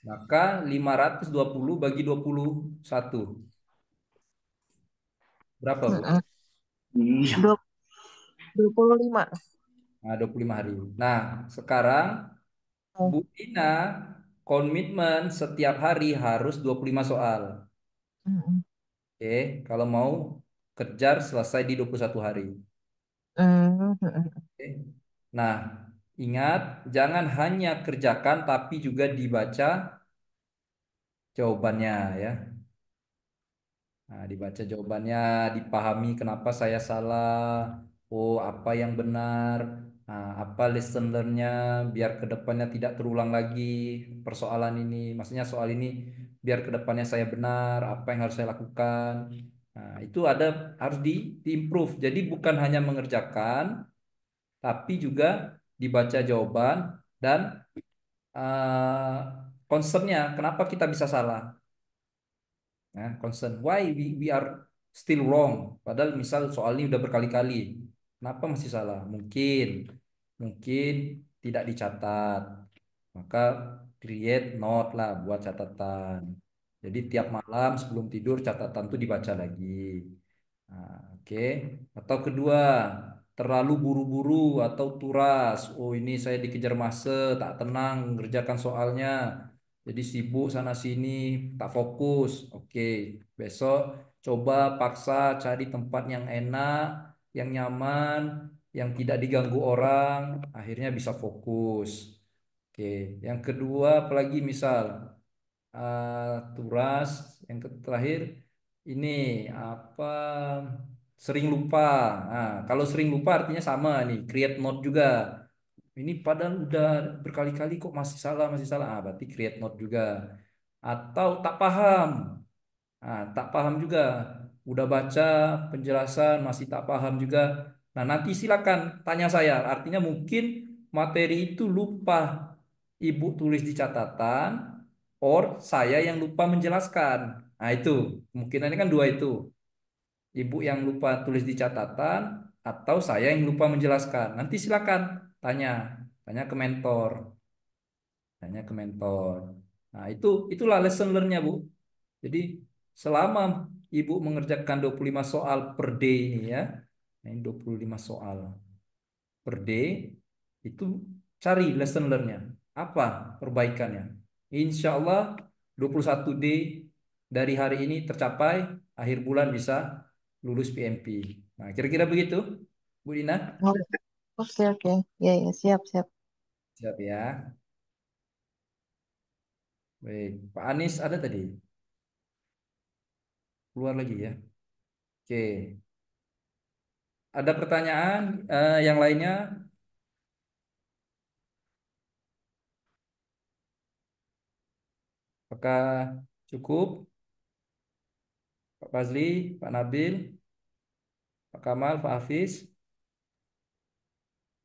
Maka 520 bagi 21. Berapa, Bu?
Mm-mm.
Iya.
Dua- 25.
Nah, 25 hari. Nah, sekarang
Oh.
Bu Dina komitmen setiap hari harus 25 soal.
Mm-mm.
Oke, kalau mau kejar selesai di 21 hari.
Mm-mm.
Oke. Nah, ingat jangan hanya kerjakan tapi juga dibaca jawabannya ya. Nah, dibaca jawabannya, dipahami kenapa saya salah. Oh, apa yang benar? Nah, apa lesson learn-nya biar ke depannya tidak terulang lagi persoalan ini. Maksudnya soal ini biar ke depannya saya benar, apa yang harus saya lakukan. Nah, itu ada harus di-improve. Jadi bukan hanya mengerjakan, tapi juga dibaca jawaban dan concern-nya kenapa kita bisa salah. Nah, concern why we are still wrong. Padahal misal soal ini udah berkali-kali. Kenapa masih salah? Mungkin tidak dicatat. Maka create note lah buat catatan. Jadi tiap malam sebelum tidur catatan tuh dibaca lagi. Nah, oke. Atau kedua, terlalu buru-buru atau turas. Oh, ini saya dikejar masa, tak tenang mengerjakan soalnya. Jadi sibuk sana sini, tak fokus. Oke, besok coba paksa cari tempat yang enak, yang nyaman, yang tidak diganggu orang, akhirnya bisa fokus. Oke, yang kedua apalagi misal turas, yang terakhir ini apa sering lupa. Nah, kalau sering lupa artinya sama nih, create note juga. Ini padahal udah berkali-kali kok masih salah. Ah, berarti create note juga. Atau tak paham. Nah, tak paham juga. Udah baca penjelasan masih tak paham juga. Nah, nanti silakan tanya saya. Artinya mungkin materi itu lupa Ibu tulis di catatan, or saya yang lupa menjelaskan. Nah, itu kemungkinannya kan dua itu. Ibu yang lupa tulis di catatan atau saya yang lupa menjelaskan. Nanti silakan tanya, tanya ke mentor, tanya ke mentor. Nah, itulah lesson learn-nya, Bu. Jadi selama Ibu mengerjakan 25 soal per day ini ya. Nah, ini 25 soal per day itu cari lesson learn-nya. Apa perbaikannya? Insya Allah 21 day dari hari ini tercapai, akhir bulan bisa lulus PMP. Nah, kira-kira begitu, Bu Dina?
Oh, oke, oke. Ya, ya, siap, siap.
Siap ya. Baik, Pak Anies ada tadi? Keluar lagi ya. Oke. Ada pertanyaan yang lainnya? Apakah cukup? Pak Fazli, Pak Nabil, Pak Kamal, Pak Hafiz?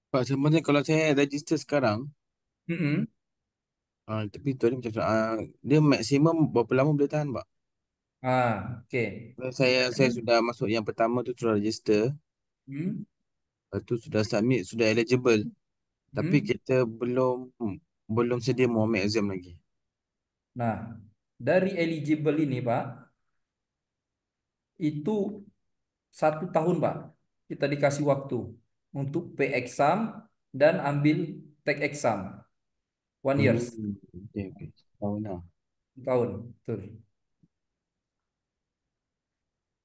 Pak, sebenarnya kalau saya register sekarang,
Mm-mm.
tapi tu ada macam dia maksimum berapa lama boleh tahan, Pak?
Oke.
Saya sudah masuk yang pertama tu sudah register,
Hmm,
lepas tu sudah submit, sudah eligible, tapi
hmm.
kita belum sedia mau ambil exam lagi.
Nah, dari eligible ini, Pak, itu 1 tahun, Pak. Kita dikasih waktu untuk pay exam dan ambil take exam. 1 years.
Okey, okey. Tahu lah.
Tahun. Betul.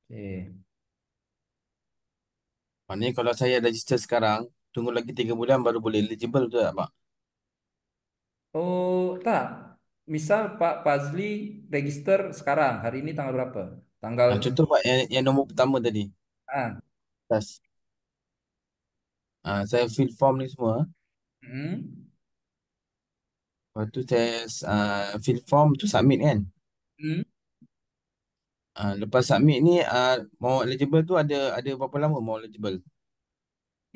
Oke.
Maknanya kalau saya register sekarang, tunggu lagi 3 bulan baru boleh eligible tu tak, Pak?
Oh, tak. Misal Pak Fazli register sekarang. Hari ini tanggal berapa? Tanggal
Contoh Pak, yang nombor pertama tadi.
ah,
Tas. Saya fill form ni semua.
hmm.
Lepas tu test fill form tu submit kan.
Hmm,
Lepas submit ni mau eligible tu ada berapa lama mau eligible?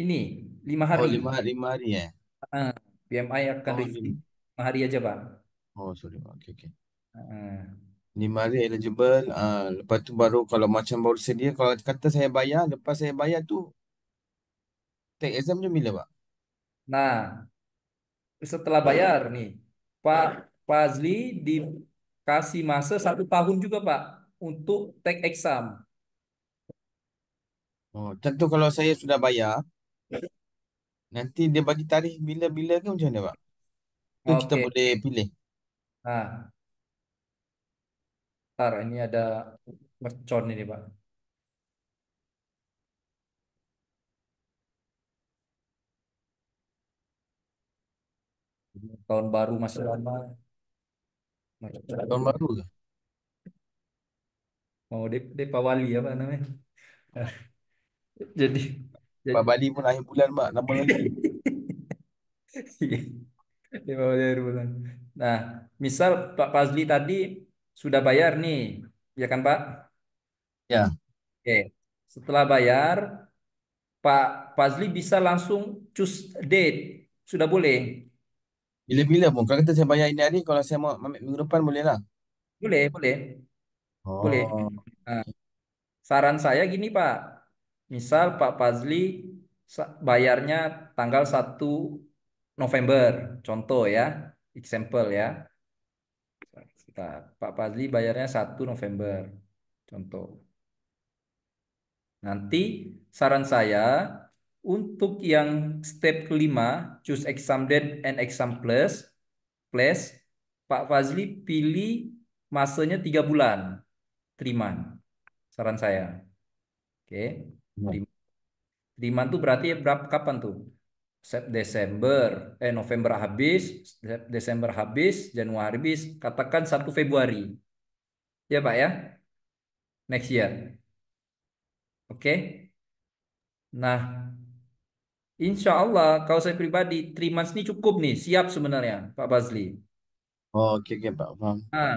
ini 5
Oh
hari.
lima hari eh.
Ah, PMI akan
Oh
review 5 hari aja Pak.
oh sorry. Okey okey.
Ah,
5 hari eligible. Lepas tu baru kalau macam baru sedia, kalau kata saya bayar, lepas saya bayar tu take exam tu bila pak?
Nah, setelah bayar nih, Pak Fazli dikasih masa 1 tahun juga Pak untuk take exam.
Oh tentu kalau saya sudah bayar, nanti dia bagi tarikh bila-bila ke macam mana pak? Tu kita
Oke,
boleh pilih.
nah, ntar ini ada mercon ini Pak. Tahun baru masih lama.
Tahun baru ke?
Mau Pak Wali apa namanya? Jadi,
Pak
jadi
Bali pun akhir bulan pak, lama lagi.
Di bawah dari bulan. Nah, misal Pak Fazli tadi sudah bayar nih, ya kan Pak?
Ya,
Oke. Setelah bayar, Pak Fazli bisa langsung choose date. Sudah boleh?
bila-bila pun. Kalau kata saya bayar ini hari, kalau saya mau ambil minggu depan boleh lah.
Boleh, boleh, boleh.
Oh,
Nah, saran saya gini Pak. Misal Pak Fazli bayarnya tanggal 1 November, contoh ya, example ya. Pak Fazli bayarnya 1 November, contoh. Nanti saran saya untuk yang step kelima, choose exam date and exam plus, Pak Fazli pilih masanya 3 bulan, teriman. Saran saya, oke.
ya.
Teriman tuh berarti berapa kapan tuh? Desember, November habis, Desember habis, Januari habis, katakan 1 Februari, ya Pak ya, next year, oke. Nah, Insya Allah, kalau saya pribadi, 3 months ini cukup nih, siap sebenarnya, Pak Bazli.
Oh, okey, okey, Pak. Faham.
Nah,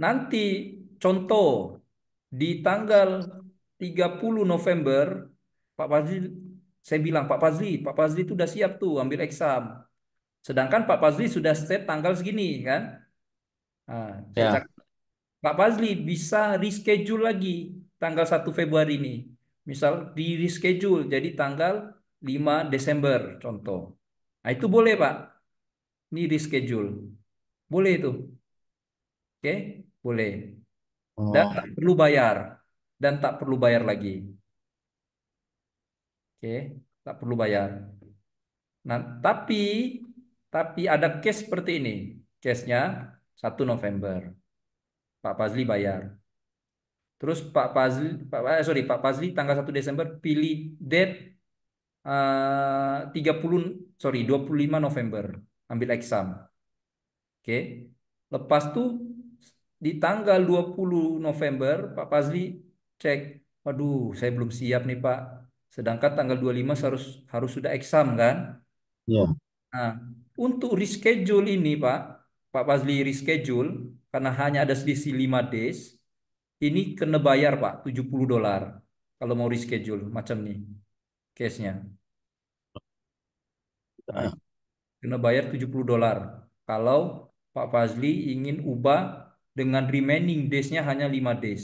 nanti contoh di tanggal 30 November, Pak Bazli, saya bilang, Pak Bazli itu udah siap tuh ambil eksam. Sedangkan Pak Bazli sudah set tanggal segini, kan? Nah, saya
Ya.
cakap, Pak Bazli bisa reschedule lagi tanggal 1 Februari ini. Misal di reschedule jadi tanggal 5 Desember, contoh. Nah, itu boleh, Pak. Ini reschedule. Boleh itu. Oke, boleh. Dan
Oh,
tak perlu bayar. Dan tak perlu bayar lagi. Oke, tak perlu bayar. Nah, tapi ada case seperti ini. Case-nya 1 November. Pak Fazli bayar. Terus Pak Fazli tanggal 1 Desember pilih date 30 sorry 25 November ambil exam. Oke. Lepas tuh di tanggal 20 November Pak Fazli cek, waduh, saya belum siap nih Pak. Sedangkan tanggal 25 harus harus sudah exam kan?
ya.
Nah, untuk reschedule ini Pak Fazli reschedule karena hanya ada selisih 5 days, ini kena bayar Pak $70 kalau mau reschedule macam nih case-nya. Nah,
Ah,
kena bayar $70 kalau Pak Fazli ingin ubah dengan remaining days-nya hanya 5 days.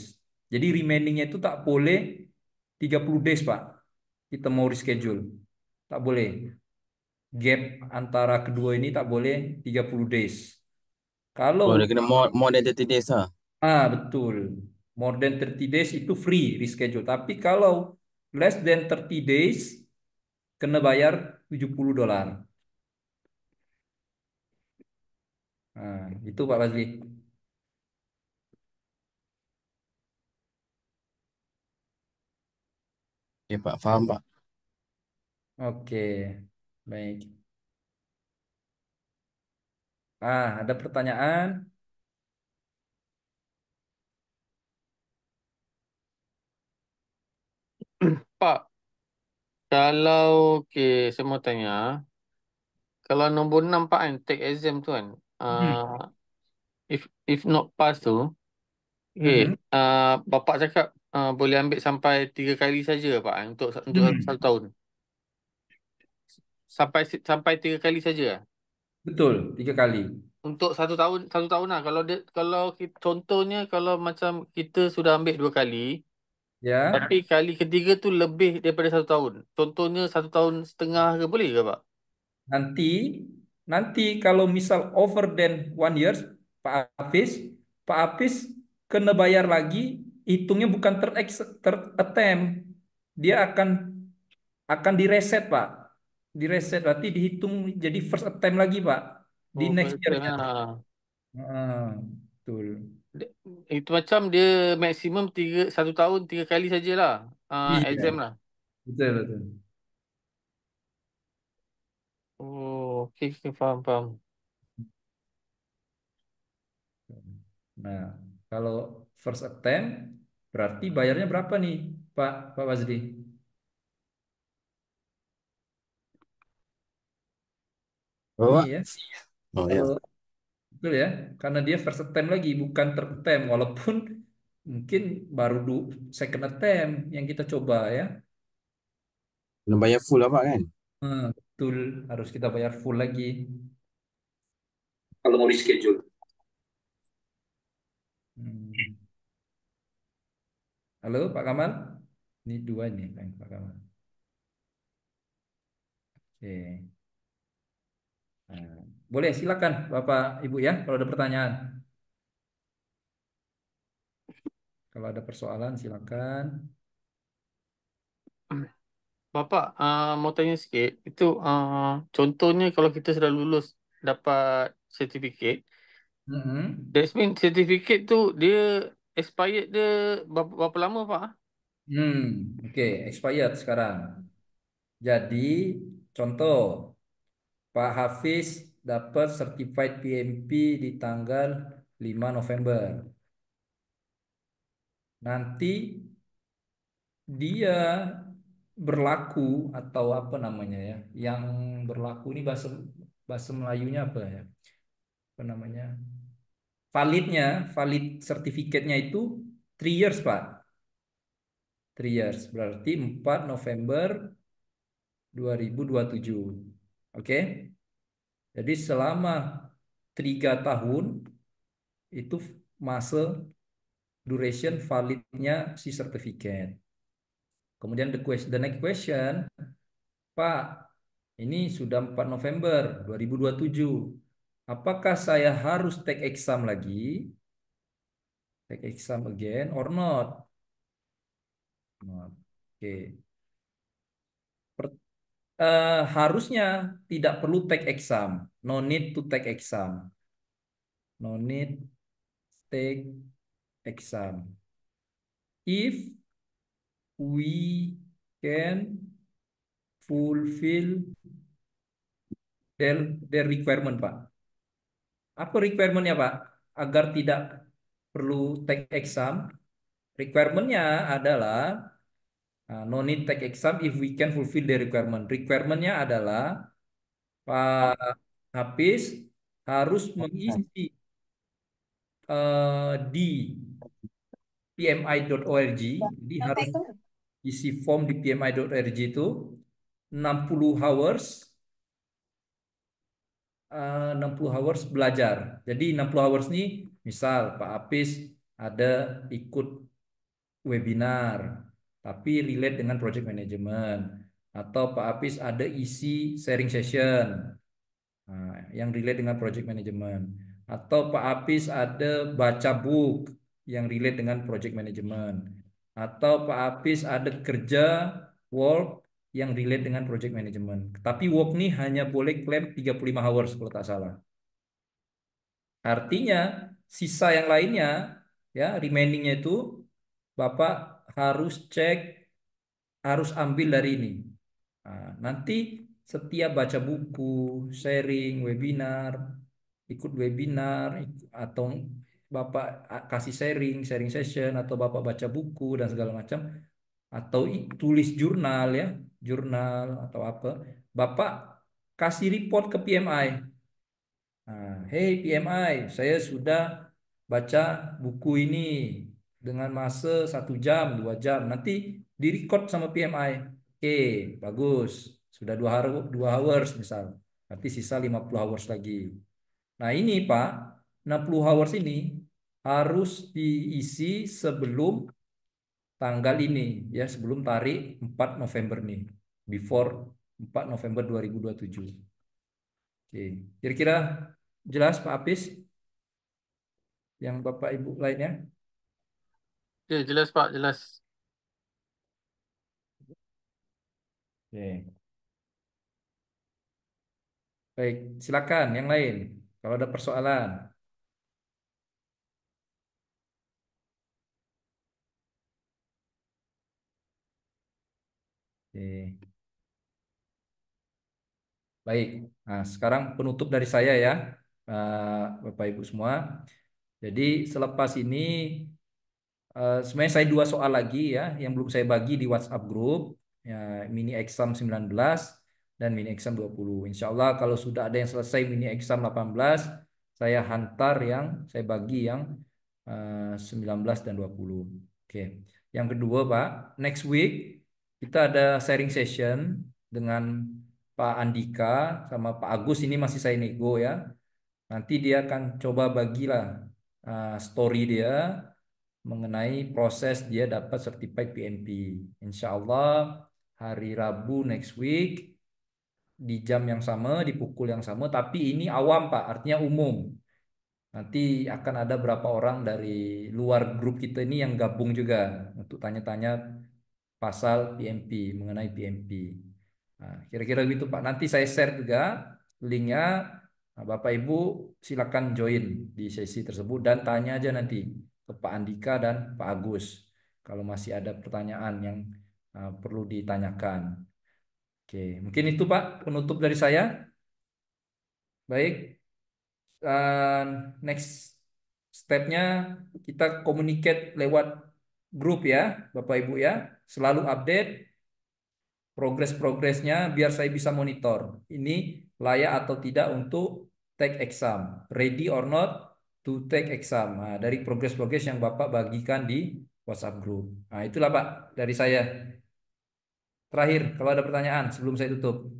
Jadi remaining-nya itu tak boleh 30 days, Pak. Kita mau reschedule. Tak boleh. Gap antara kedua ini tak boleh 30 days.
oh, dia
Kalau
kena more than 30 days lah.
betul. More than 30 days itu free reschedule. Tapi kalau less than 30 days kena bayar $70. Nah, itu Pak Fazli.
Okey, Pak. Faham, Pak.
Oke, baik. Ada pertanyaan?
Pak, kalau saya mau tanya, kalau nombor 6 Pak kan, take exam tu kan,
Hmm.
Uh, if not pass tu, okay,
Hmm.
bapak cakap boleh ambil sampai 3 kali saja pak untuk
Hmm.
1 tahun. Sampai 3 kali saja.
Betul, 3 kali.
Untuk 1 tahun, 1 tahun lah. Kalau contohnya kalau macam kita sudah ambil 2 kali,
Ya,
tapi kali ketiga tu lebih daripada 1 tahun. Contohnya 1 tahun setengah ke boleh ke pak?
nanti nanti kalau misal over than 1 years, Pak Hafiz, Pak Hafiz kena bayar lagi. Hitungnya bukan third attempt, dia akan direset Pak. Direset berarti dihitung jadi first attempt lagi Pak di
Oh,
next
first
year.
time lah.
Betul.
Dia- Itu macam dia maksimum 1 tahun 3 kali sajalah
Iya,
exam lah.
betul betul.
Oh, okay, okay, faham, faham.
Nah, kalau first attempt berarti bayarnya berapa nih, Pak Wazri?
Oh,
Ini
Pak.
ya,
Oh ya.
kalau betul ya, karena dia first attempt lagi, bukan third attempt, walaupun mungkin baru second attempt yang kita coba ya.
Kena bayar full lah Pak kan?
Betul, harus kita bayar full lagi. Kalau mau reschedule. Hmm. Halo Pak Kamal, ini dua nih Pak Kamal. Oke. Nah, boleh silakan Bapak Ibu ya kalau ada pertanyaan. Kalau ada persoalan silakan.
Bapak, mau tanya sikit. Itu contohnya kalau kita sudah lulus dapat sertifikat,
Mm-mm.
that means sertifikat tu dia expired dia berapa lama Pak?
Oke, expired sekarang. Jadi contoh Pak Hafiz dapat certified PMP di tanggal 5 November. Nanti dia berlaku atau apa namanya ya? Yang berlaku ini bahasa bahasa Melayunya apa ya? Apa namanya? Valid sertifikatnya itu 3 years, Pak. 3 years berarti 4 November 2027. Oke? Jadi selama 3 tahun itu masa duration validnya si sertifikat. Kemudian the next question, Pak, ini sudah 4 November 2027. Apakah saya harus take exam lagi? Take exam again or not? Not. Oke. Harusnya tidak perlu take exam. No need to take exam. No need take exam. If we can fulfill their requirement, Pak. Apa requirementnya, Pak? Agar tidak perlu take exam. Requirementnya adalah no need take exam if we can fulfill the requirement. Requirementnya adalah Pak Hafiz harus mengisi di pmi.org. Jadi harus isi form di pmi.org itu 60 hours 60 hours belajar. Jadi 60 hours ini misal Pak Apis ada ikut webinar tapi relate dengan project management atau Pak Apis ada isi sharing session yang relate dengan project management atau Pak Apis ada baca book yang relate dengan project management atau Pak Apis ada kerja work yang relate dengan project management. Tapi work nih hanya boleh klaim 35 hours kalau tak salah. Artinya sisa yang lainnya ya remainingnya itu Bapak harus cek, harus ambil dari ini. Nanti setiap baca buku, sharing, webinar, ikut webinar atau Bapak kasih sharing session atau Bapak baca buku dan segala macam atau tulis jurnal ya, jurnal atau apa, Bapak kasih report ke PMI. Hey PMI, saya sudah baca buku ini dengan masa 1 jam, 2 jam. Nanti direcord sama PMI. Oke, bagus. Sudah 2 hours misal. Nanti sisa 50 hours lagi. Nah ini Pak, 60 hours ini harus diisi sebelum tanggal ini, ya sebelum tarik 4 November nih. Before 4 November 2027. Oke, kira-kira jelas Pak Apis? Yang Bapak Ibu lainnya?
Ya, jelas Pak, jelas.
Oke. Baik, silakan yang lain. Kalau ada persoalan. Oke. Baik. Nah, sekarang penutup dari saya ya, Bapak Ibu semua. Jadi selepas ini sebenarnya saya 2 soal lagi ya yang belum saya bagi di WhatsApp grup, ya, mini exam 19 dan mini exam 20. Insya Allah kalau sudah ada yang selesai mini exam 18, saya hantar yang saya bagi yang 19 dan 20. Oke. Yang kedua Pak, next week kita ada sharing session dengan Pak Andika sama Pak Agus, ini masih saya nego ya. Nanti dia akan coba bagilah story dia mengenai proses dia dapat certified PMP. Insya Allah hari Rabu next week di jam yang sama, di pukul yang sama, tapi ini awam Pak, artinya umum. Nanti akan ada berapa orang dari luar grup kita ini yang gabung juga untuk tanya-tanya pasal PMP, mengenai PMP. Nah, kira-kira gitu Pak. Nanti saya share juga linknya. Nah, Bapak Ibu silakan join di sesi tersebut dan tanya aja nanti ke Pak Andika dan Pak Agus kalau masih ada pertanyaan yang perlu ditanyakan. Oke, mungkin itu Pak penutup dari saya. Baik, next stepnya kita communicate lewat grup ya, Bapak Ibu ya. Selalu update progres-progresnya biar saya bisa monitor. Ini layak atau tidak untuk take exam. Ready or not to take exam. Nah, dari progres-progres yang Bapak bagikan di WhatsApp group. Nah, itulah Pak dari saya. Terakhir, kalau ada pertanyaan sebelum saya tutup.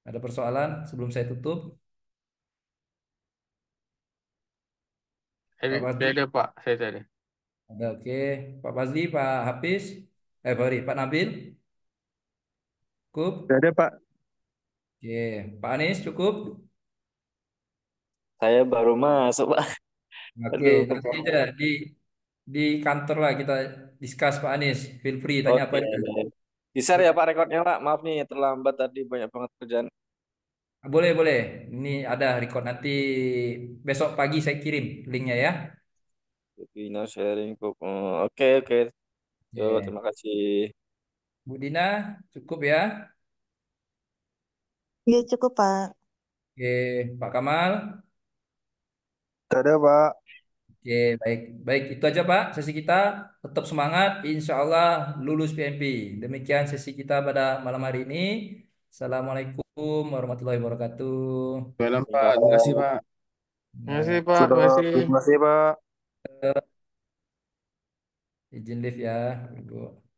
Ada persoalan sebelum saya tutup? Pak
Saya
Fazli?
ada Pak, saya ada.
Ada, oke. Pak Fazli, Pak Hafiz? Sorry, Pak Nabil? Cukup?
Gak ada, Pak.
Oke. Pak Anies cukup?
Saya baru masuk, Pak.
Oke,
Aduh,
nanti
kepala.
aja di kantor lah kita discuss Pak Anies. Feel free tanya apa
Oke.
aja.
Di-share ya, Pak, rekodnya, Pak. Maaf nih, terlambat tadi. Banyak banget kerjaan.
Boleh, boleh. Ini ada record nanti besok pagi saya kirim linknya ya.
Webinar sharing. Oke, oke. Yo,
Oke.
terima kasih.
Bu Dina, cukup ya.
Iya cukup Pak.
Oke, Pak Kamal.
Gak ada, Pak.
Oke, baik. Baik, itu aja Pak sesi kita. Tetap semangat, insya Allah lulus PMP. Demikian sesi kita pada malam hari ini. Assalamualaikum warahmatullahi wabarakatuh.
Malam Pak, terima kasih Pak.
Terima kasih
Ya,
Pak, terima
Sudah,
kasih.
terima kasih, Pak.
izin live ya, Ibu.